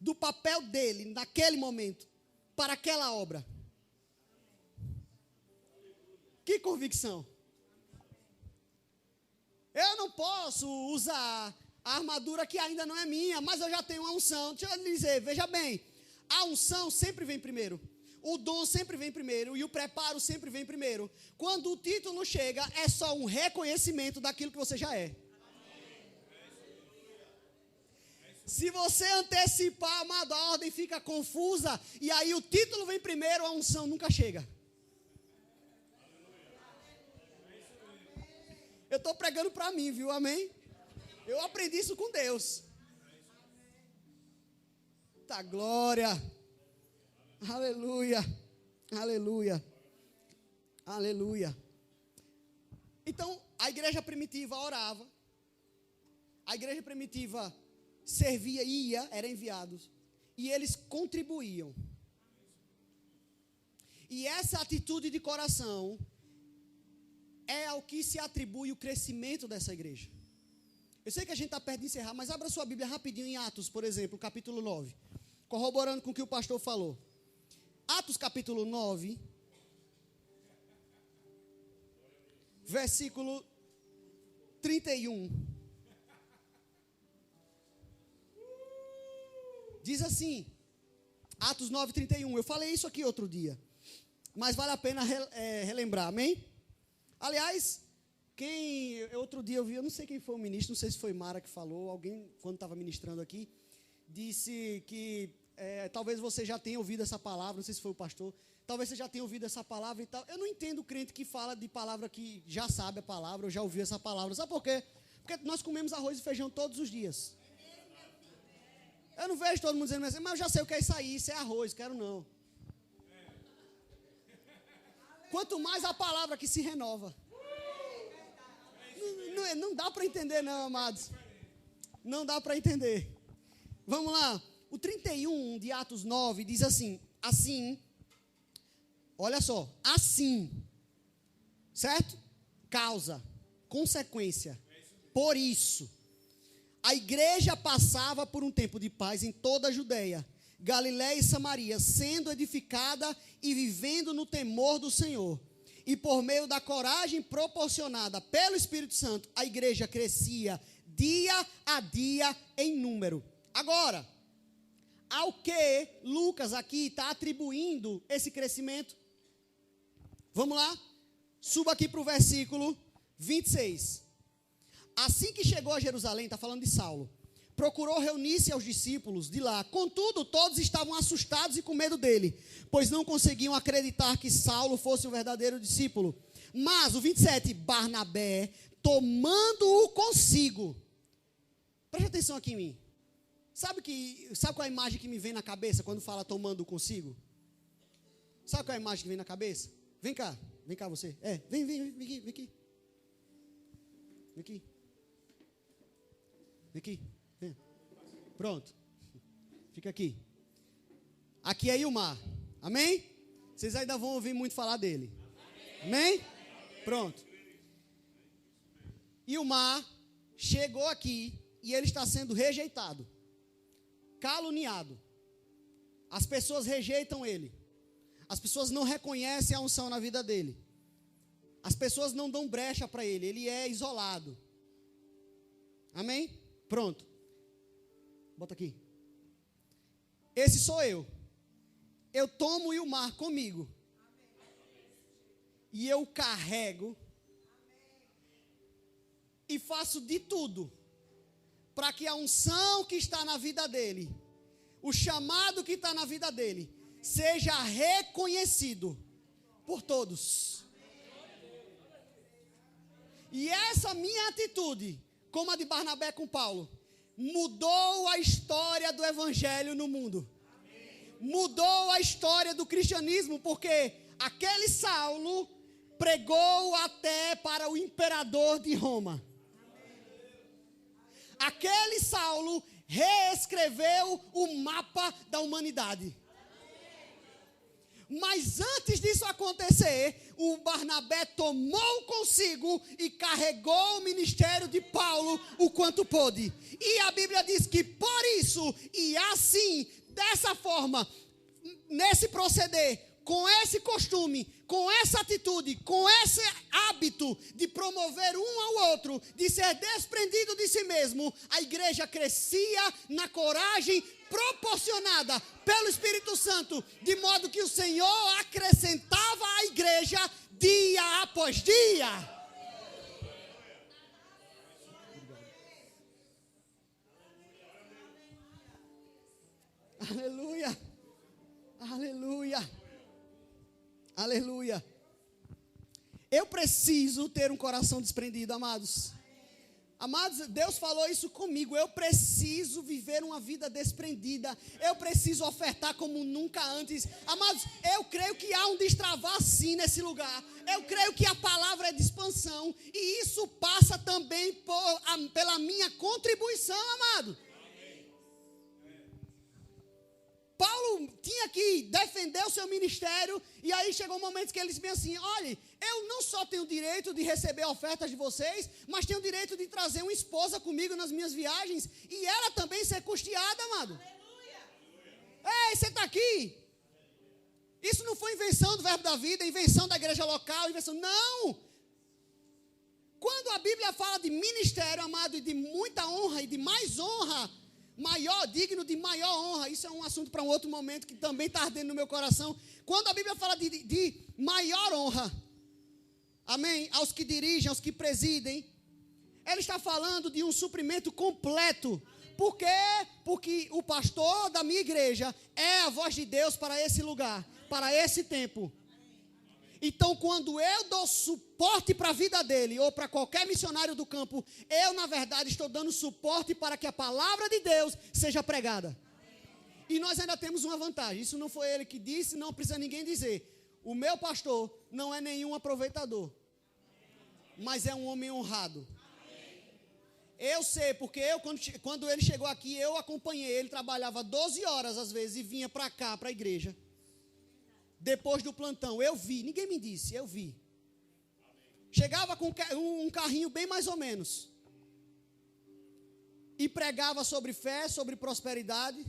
Do papel dele, naquele momento, para aquela obra. Que convicção. Eu não posso usar a armadura que ainda não é minha, mas eu já tenho uma unção. Deixa eu lhe dizer, veja bem. A unção sempre vem primeiro. O dom sempre vem primeiro. E o preparo sempre vem primeiro. Quando o título chega, é só um reconhecimento daquilo que você já é. Se você antecipar, amado, a ordem fica confusa. E aí o título vem primeiro, a unção nunca chega. Eu estou pregando para mim, viu? Amém? Eu aprendi isso com Deus. Tá, glória. Aleluia. Aleluia. Aleluia. Então, a igreja primitiva orava. A igreja primitiva servia, ia, eram enviados. E eles contribuíam. E essa atitude de coração é ao que se atribui o crescimento dessa igreja. Eu sei que a gente está perto de encerrar, mas abra sua Bíblia rapidinho em Atos, por exemplo, capítulo 9. Corroborando com o que o pastor falou. Atos capítulo 9, versículo 31. Diz assim, Atos 9, 31. Eu falei isso aqui outro dia, mas vale a pena relembrar, amém? Aliás, outro dia eu vi, eu não sei quem foi o ministro, não sei se foi Mara que falou, alguém, quando estava ministrando aqui, disse que talvez você já tenha ouvido essa palavra, não sei se foi o pastor, talvez você já tenha ouvido essa palavra e tal. Eu não entendo o crente que fala de palavra que já sabe a palavra, ou já ouviu essa palavra. Sabe por quê? Porque nós comemos arroz e feijão todos os dias. Eu não vejo todo mundo dizendo assim, mas eu já sei o que é isso aí, isso é arroz, quero não. Quanto mais a palavra que se renova. Não dá para entender não, amados. Não dá para entender. Vamos lá. O 31 de Atos 9 diz assim, olha só, assim, certo? Causa, consequência. Por isso, a igreja passava por um tempo de paz em toda a Judeia, Galiléia e Samaria, sendo edificada e vivendo no temor do Senhor. E por meio da coragem proporcionada pelo Espírito Santo, a igreja crescia dia a dia em número. Agora, ao que Lucas aqui está atribuindo esse crescimento? Vamos lá? Suba aqui para o versículo 26. Assim que chegou a Jerusalém, está falando de Saulo, procurou reunir-se aos discípulos de lá. Contudo, todos estavam assustados e com medo dele, pois não conseguiam acreditar que Saulo fosse o verdadeiro discípulo. Mas, o 27, Barnabé, tomando-o consigo. Preste atenção aqui em mim. Sabe qual é a imagem que me vem na cabeça quando fala tomando-o consigo? Sabe qual é a imagem que vem na cabeça? Vem cá você. Vem aqui. Vem aqui. Vem aqui. Vem. Pronto. Fica aqui. Aqui é Ilmar. Amém? Vocês ainda vão ouvir muito falar dele. Amém? Pronto. Ilmar chegou aqui e ele está sendo rejeitado, caluniado. As pessoas rejeitam ele. As pessoas não reconhecem a unção na vida dele. As pessoas não dão brecha para ele. Ele é isolado. Amém? Pronto. Bota aqui. Esse sou eu. Eu tomo o Ilmar comigo. E eu carrego. E faço de tudo para que a unção que está na vida dele, o chamado que está na vida dele, seja reconhecido por todos. E essa minha atitude, como a de Barnabé com Paulo, mudou a história do evangelho no mundo. Mudou a história do cristianismo, porque aquele Saulo pregou até para o imperador de Roma. Aquele Saulo reescreveu o mapa da humanidade. Mas antes disso acontecer, o Barnabé tomou consigo e carregou o ministério de Paulo o quanto pôde. E a Bíblia diz que por isso, e assim, dessa forma, nesse proceder, com esse costume, com essa atitude, com esse hábito de promover um ao outro, de ser desprendido de si mesmo, a igreja crescia na coragem proporcionada pelo Espírito Santo, de modo que o Senhor acrescentava à igreja dia após dia. Aleluia, aleluia. Aleluia. Eu preciso ter um coração desprendido, amados. Amados, Deus falou isso comigo. Eu preciso viver uma vida desprendida. Eu preciso ofertar como nunca antes. Amados, eu creio que há um destravar sim nesse lugar. Eu creio que a palavra é de expansão. E isso passa também pela minha contribuição, amado. Paulo tinha que defender o seu ministério, e aí chegou um momento que ele disse bem assim: olha, eu não só tenho o direito de receber ofertas de vocês, mas tenho o direito de trazer uma esposa comigo nas minhas viagens, e ela também ser custeada, amado. Aleluia. Ei, você está aqui? Isso não foi invenção do Verbo da Vida, invenção da igreja local, invenção, não. Quando a Bíblia fala de ministério, amado, e de muita honra, e de mais honra, maior, digno de maior honra, isso é um assunto para um outro momento que também está ardendo no meu coração. Quando a Bíblia fala de maior honra, amém, aos que dirigem, aos que presidem, ele está falando de um suprimento completo. Por quê? Porque o pastor da minha igreja é a voz de Deus para esse lugar, para esse tempo. Então, quando eu dou suporte para a vida dele, ou para qualquer missionário do campo, eu, na verdade, estou dando suporte para que a palavra de Deus seja pregada. E nós ainda temos uma vantagem. Isso não foi ele que disse, não precisa ninguém dizer. O meu pastor não é nenhum aproveitador, mas é um homem honrado. Eu sei, porque quando ele chegou aqui, eu acompanhei. Ele trabalhava 12 horas às vezes e vinha para cá, para a igreja. Depois do plantão, eu vi. Ninguém me disse, eu vi. Chegava com um carrinho bem mais ou menos. E pregava sobre fé, sobre prosperidade.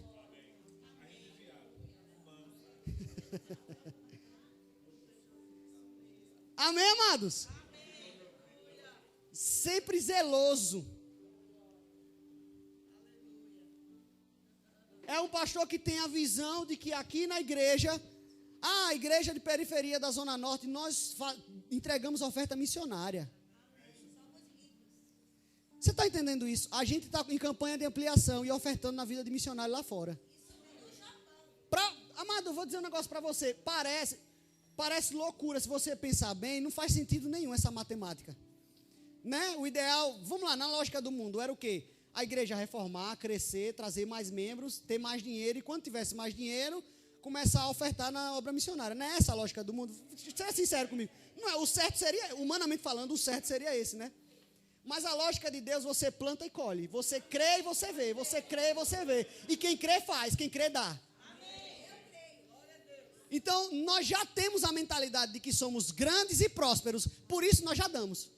Amém, amados? Sempre zeloso. É um pastor que tem a visão de que aqui na igreja, a igreja de periferia da Zona Norte, nós entregamos oferta missionária. Você está entendendo isso? A gente está em campanha de ampliação e ofertando na vida de missionário lá fora. Amado, eu vou dizer um negócio para você. Parece loucura, se você pensar bem, não faz sentido nenhum essa matemática. Né? O ideal, vamos lá, na lógica do mundo, era o quê? A igreja reformar, crescer, trazer mais membros, ter mais dinheiro, e quando tivesse mais dinheiro, começar a ofertar na obra missionária. Não é essa a lógica do mundo? Seja sincero comigo. Não é, o certo seria, humanamente falando, o certo seria esse, né? Mas a lógica de Deus, você planta e colhe. Você crê e você vê. Você crê e você vê. E quem crê faz, quem crê dá. Então, nós já temos a mentalidade de que somos grandes e prósperos, por isso nós já damos.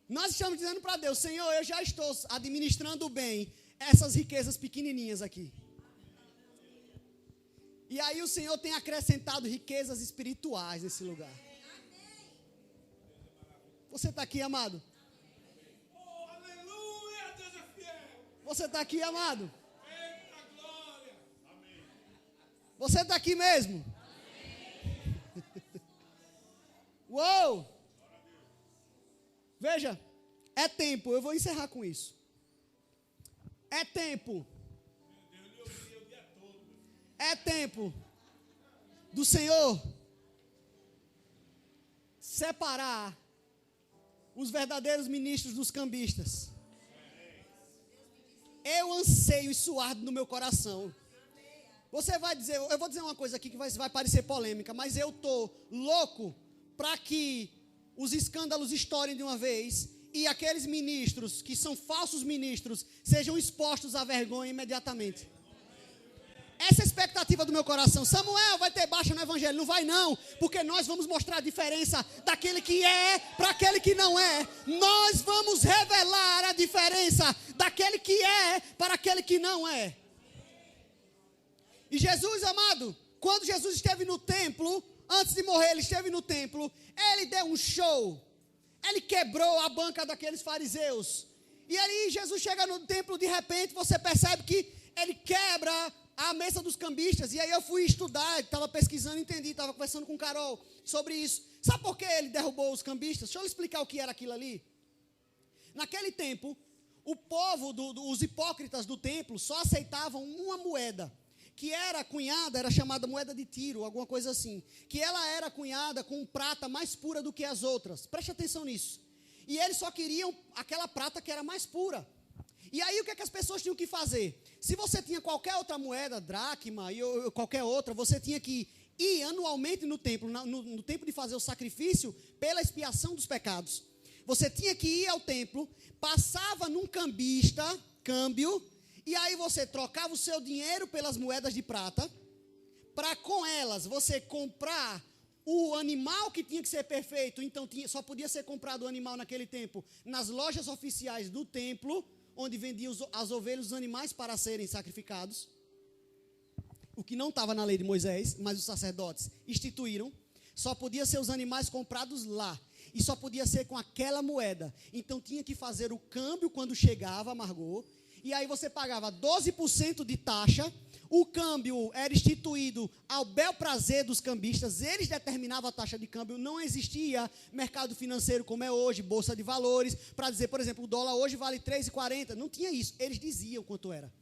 Nós estamos dizendo para Deus, Senhor, eu já estou administrando bem essas riquezas pequenininhas aqui. E aí o Senhor tem acrescentado riquezas espirituais nesse lugar. Você está aqui, amado? Oh, aleluia, Deus é fiel. Você está aqui, amado? Eita glória. Amém. Você está aqui mesmo? Uou! Veja, é tempo, eu vou encerrar com isso. É tempo. É tempo do Senhor separar os verdadeiros ministros dos cambistas. Eu anseio isso arde no meu coração. Você vai dizer, eu vou dizer uma coisa aqui que vai parecer polêmica, mas eu estou louco para que os escândalos estourem de uma vez e aqueles ministros que são falsos ministros sejam expostos à vergonha imediatamente. Essa é a expectativa do meu coração. Samuel, vai ter baixa no evangelho? Não vai não, porque nós vamos mostrar a diferença daquele que é para aquele que não é. Nós vamos revelar a diferença daquele que é para aquele que não é. E Jesus, amado, quando Jesus esteve no templo, antes de morrer, ele esteve no templo, ele deu um show. Ele quebrou a banca daqueles fariseus. E aí Jesus chega no templo, de repente você percebe que ele quebra a mesa dos cambistas. E aí eu fui estudar, estava pesquisando, entendi, estava conversando com o Carol sobre isso. Sabe por que ele derrubou os cambistas? Deixa eu explicar o que era aquilo ali. Naquele tempo, o povo, os hipócritas do templo só aceitavam uma moeda, que era cunhada, era chamada moeda de Tiro, alguma coisa assim, que ela era cunhada com prata mais pura do que as outras. Preste atenção nisso. E eles só queriam aquela prata que era mais pura. E aí o que é que as pessoas tinham que fazer? Se você tinha qualquer outra moeda, dracma ou qualquer outra, você tinha que ir anualmente no templo, no tempo de fazer o sacrifício pela expiação dos pecados. Você tinha que ir ao templo, passava num cambista, câmbio, e aí você trocava o seu dinheiro pelas moedas de prata, para com elas você comprar o animal que tinha que ser perfeito. Então só podia ser comprado o animal naquele tempo nas lojas oficiais do templo, onde vendiam as ovelhas, os animais para serem sacrificados. O que não estava na lei de Moisés, mas os sacerdotes instituíram. Só podia ser os animais comprados lá. E só podia ser com aquela moeda. Então tinha que fazer o câmbio quando chegava a Margot. E aí você pagava 12% de taxa. O câmbio era instituído ao bel prazer dos cambistas. Eles determinavam a taxa de câmbio. Não existia mercado financeiro como é hoje, bolsa de valores, para dizer, por exemplo, o dólar hoje vale 3,40. Não tinha isso. Eles diziam quanto era.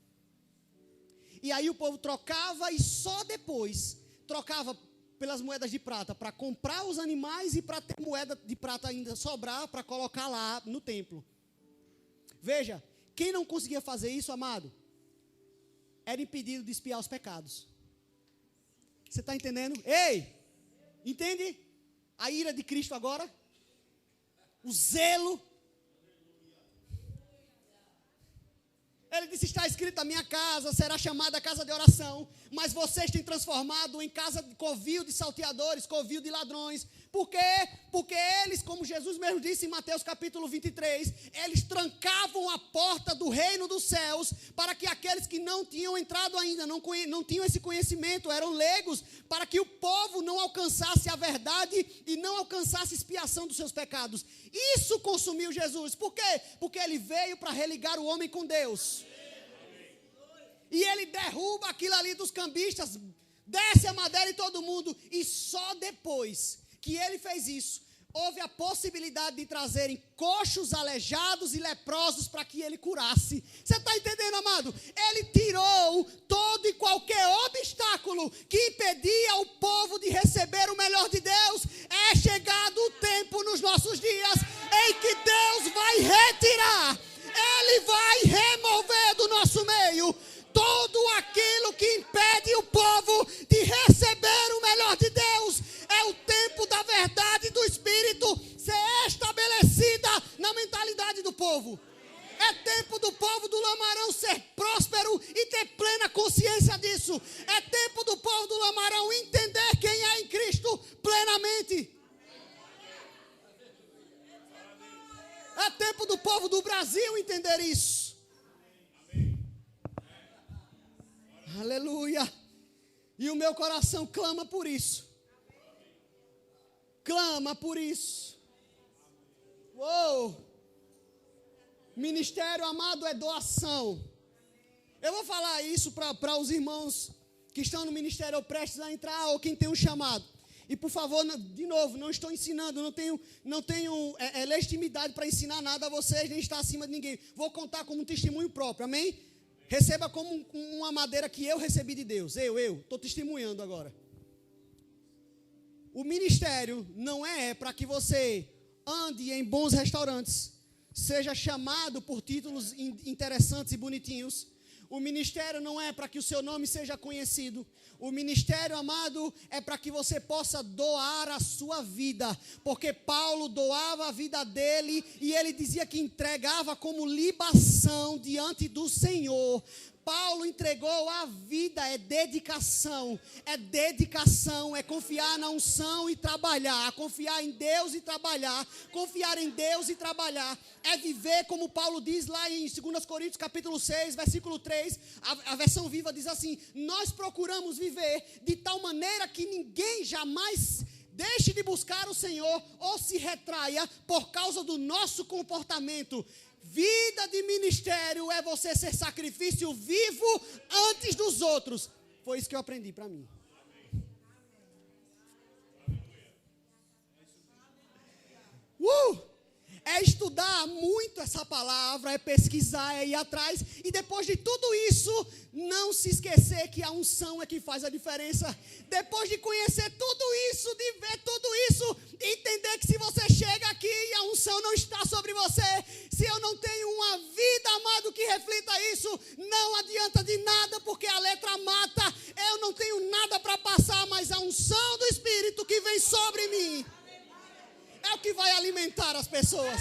E aí o povo trocava e só depois trocava pelas moedas de prata para comprar os animais e para ter moeda de prata ainda sobrar para colocar lá no templo. Veja, quem não conseguia fazer isso, amado, era impedido de expiar os pecados. Você está entendendo? Ei, entende a ira de Cristo agora? o zelo. Ele disse, está escrito, a minha casa será chamada casa de oração, mas vocês têm transformado em casa de covil de salteadores, covil de ladrões. Por quê? Porque eles, como Jesus mesmo disse em Mateus capítulo 23, eles trancavam a porta do reino dos céus para que aqueles que não tinham entrado ainda, não tinham esse conhecimento, eram leigos, para que o povo não alcançasse a verdade e não alcançasse expiação dos seus pecados. Isso consumiu Jesus. Por quê? Porque ele veio para religar o homem com Deus. E ele derruba aquilo ali dos cambistas, desce a madeira em todo mundo, e só depois que ele fez isso, houve a possibilidade de trazerem coxos, aleijados e leprosos para que ele curasse. Você está entendendo, amado? Ele tirou todo e qualquer obstáculo que impedia o povo de receber o melhor de Deus. É chegado o tempo nos nossos dias em que Deus vai retirar, Ele vai remover do nosso meio tudo aquilo que impede o povo de receber o melhor de Deus. É o tempo da verdade do Espírito ser estabelecida na mentalidade do povo. É tempo do povo do Lamarão ser próspero e ter plena consciência disso. É tempo do povo do Lamarão entender quem é em Cristo plenamente. É tempo do povo do Brasil entender isso. Aleluia. E o meu coração clama por isso. Clama por isso. Uou. Ministério, amado, é doação. Eu vou falar isso para os irmãos que estão no ministério ou prestes a entrar, ou quem tem um chamado. E por favor, de novo, não estou ensinando, não tenho legitimidade para ensinar nada a vocês, nem estar acima de ninguém. Vou contar como um testemunho próprio, amém? Receba como uma madeira que eu recebi de Deus. Eu estou testemunhando agora. O ministério não é para que você ande em bons restaurantes, seja chamado por títulos interessantes e bonitinhos. O ministério não é para que o seu nome seja conhecido. O ministério, amado, é para que você possa doar a sua vida. Porque Paulo doava a vida dele e ele dizia que entregava como libação diante do Senhor. Paulo entregou a vida, é dedicação, é confiar na unção e trabalhar, confiar em Deus e trabalhar, confiar em Deus e trabalhar, é viver como Paulo diz lá em 2 Coríntios capítulo 6, versículo 3, a versão viva diz assim, nós procuramos viver de tal maneira que ninguém jamais deixe de buscar o Senhor ou se retraia por causa do nosso comportamento. Vida de ministério é você ser sacrifício vivo antes dos outros. Foi isso que eu aprendi para mim. É estudar muito essa palavra, é pesquisar, é ir atrás. E depois de tudo isso, não se esquecer que a unção é que faz a diferença. Depois de conhecer tudo isso, de ver tudo isso, entender que se você chega aqui e a unção não está sobre você, se eu não tenho uma vida, amado, que reflita isso, não adianta de nada, porque a letra mata. Eu não tenho nada para passar, mas a unção do Espírito que vem sobre mim é o que vai alimentar as pessoas.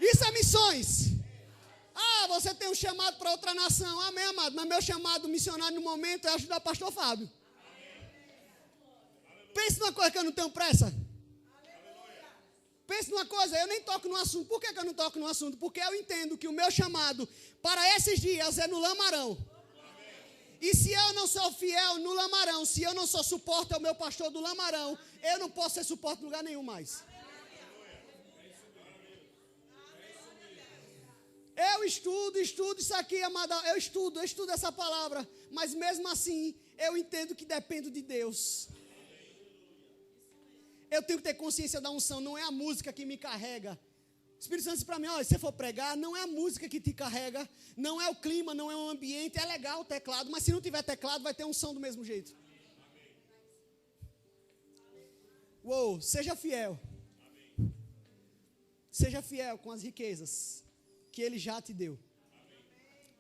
Isso é missões. Você tem um chamado para outra nação. Amém, amado. Mas meu chamado missionário no momento é ajudar o pastor Fábio. Pense numa coisa que eu não tenho pressa. Pense numa coisa, eu nem toco no assunto. Por que eu não toco no assunto? Porque eu entendo que o meu chamado para esses dias é no Lamarão. E se eu não sou fiel no Lamarão, se eu não sou suporte ao meu pastor do Lamarão, eu não posso ser suporte em lugar nenhum mais. Eu estudo isso aqui, amada. Eu estudo essa palavra. Mas mesmo assim, eu entendo que dependo de Deus. Eu tenho que ter consciência da unção. Não é a música que me carrega. O Espírito Santo disse para mim, olha, se você for pregar, não é a música que te carrega, não é o clima, não é o ambiente, é legal o teclado, mas se não tiver teclado, vai ter unção do mesmo jeito. Seja fiel. Seja fiel com as riquezas que Ele já te deu.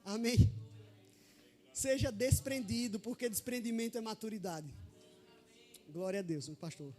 Amém. Seja desprendido, porque desprendimento é maturidade. Glória a Deus, meu pastor.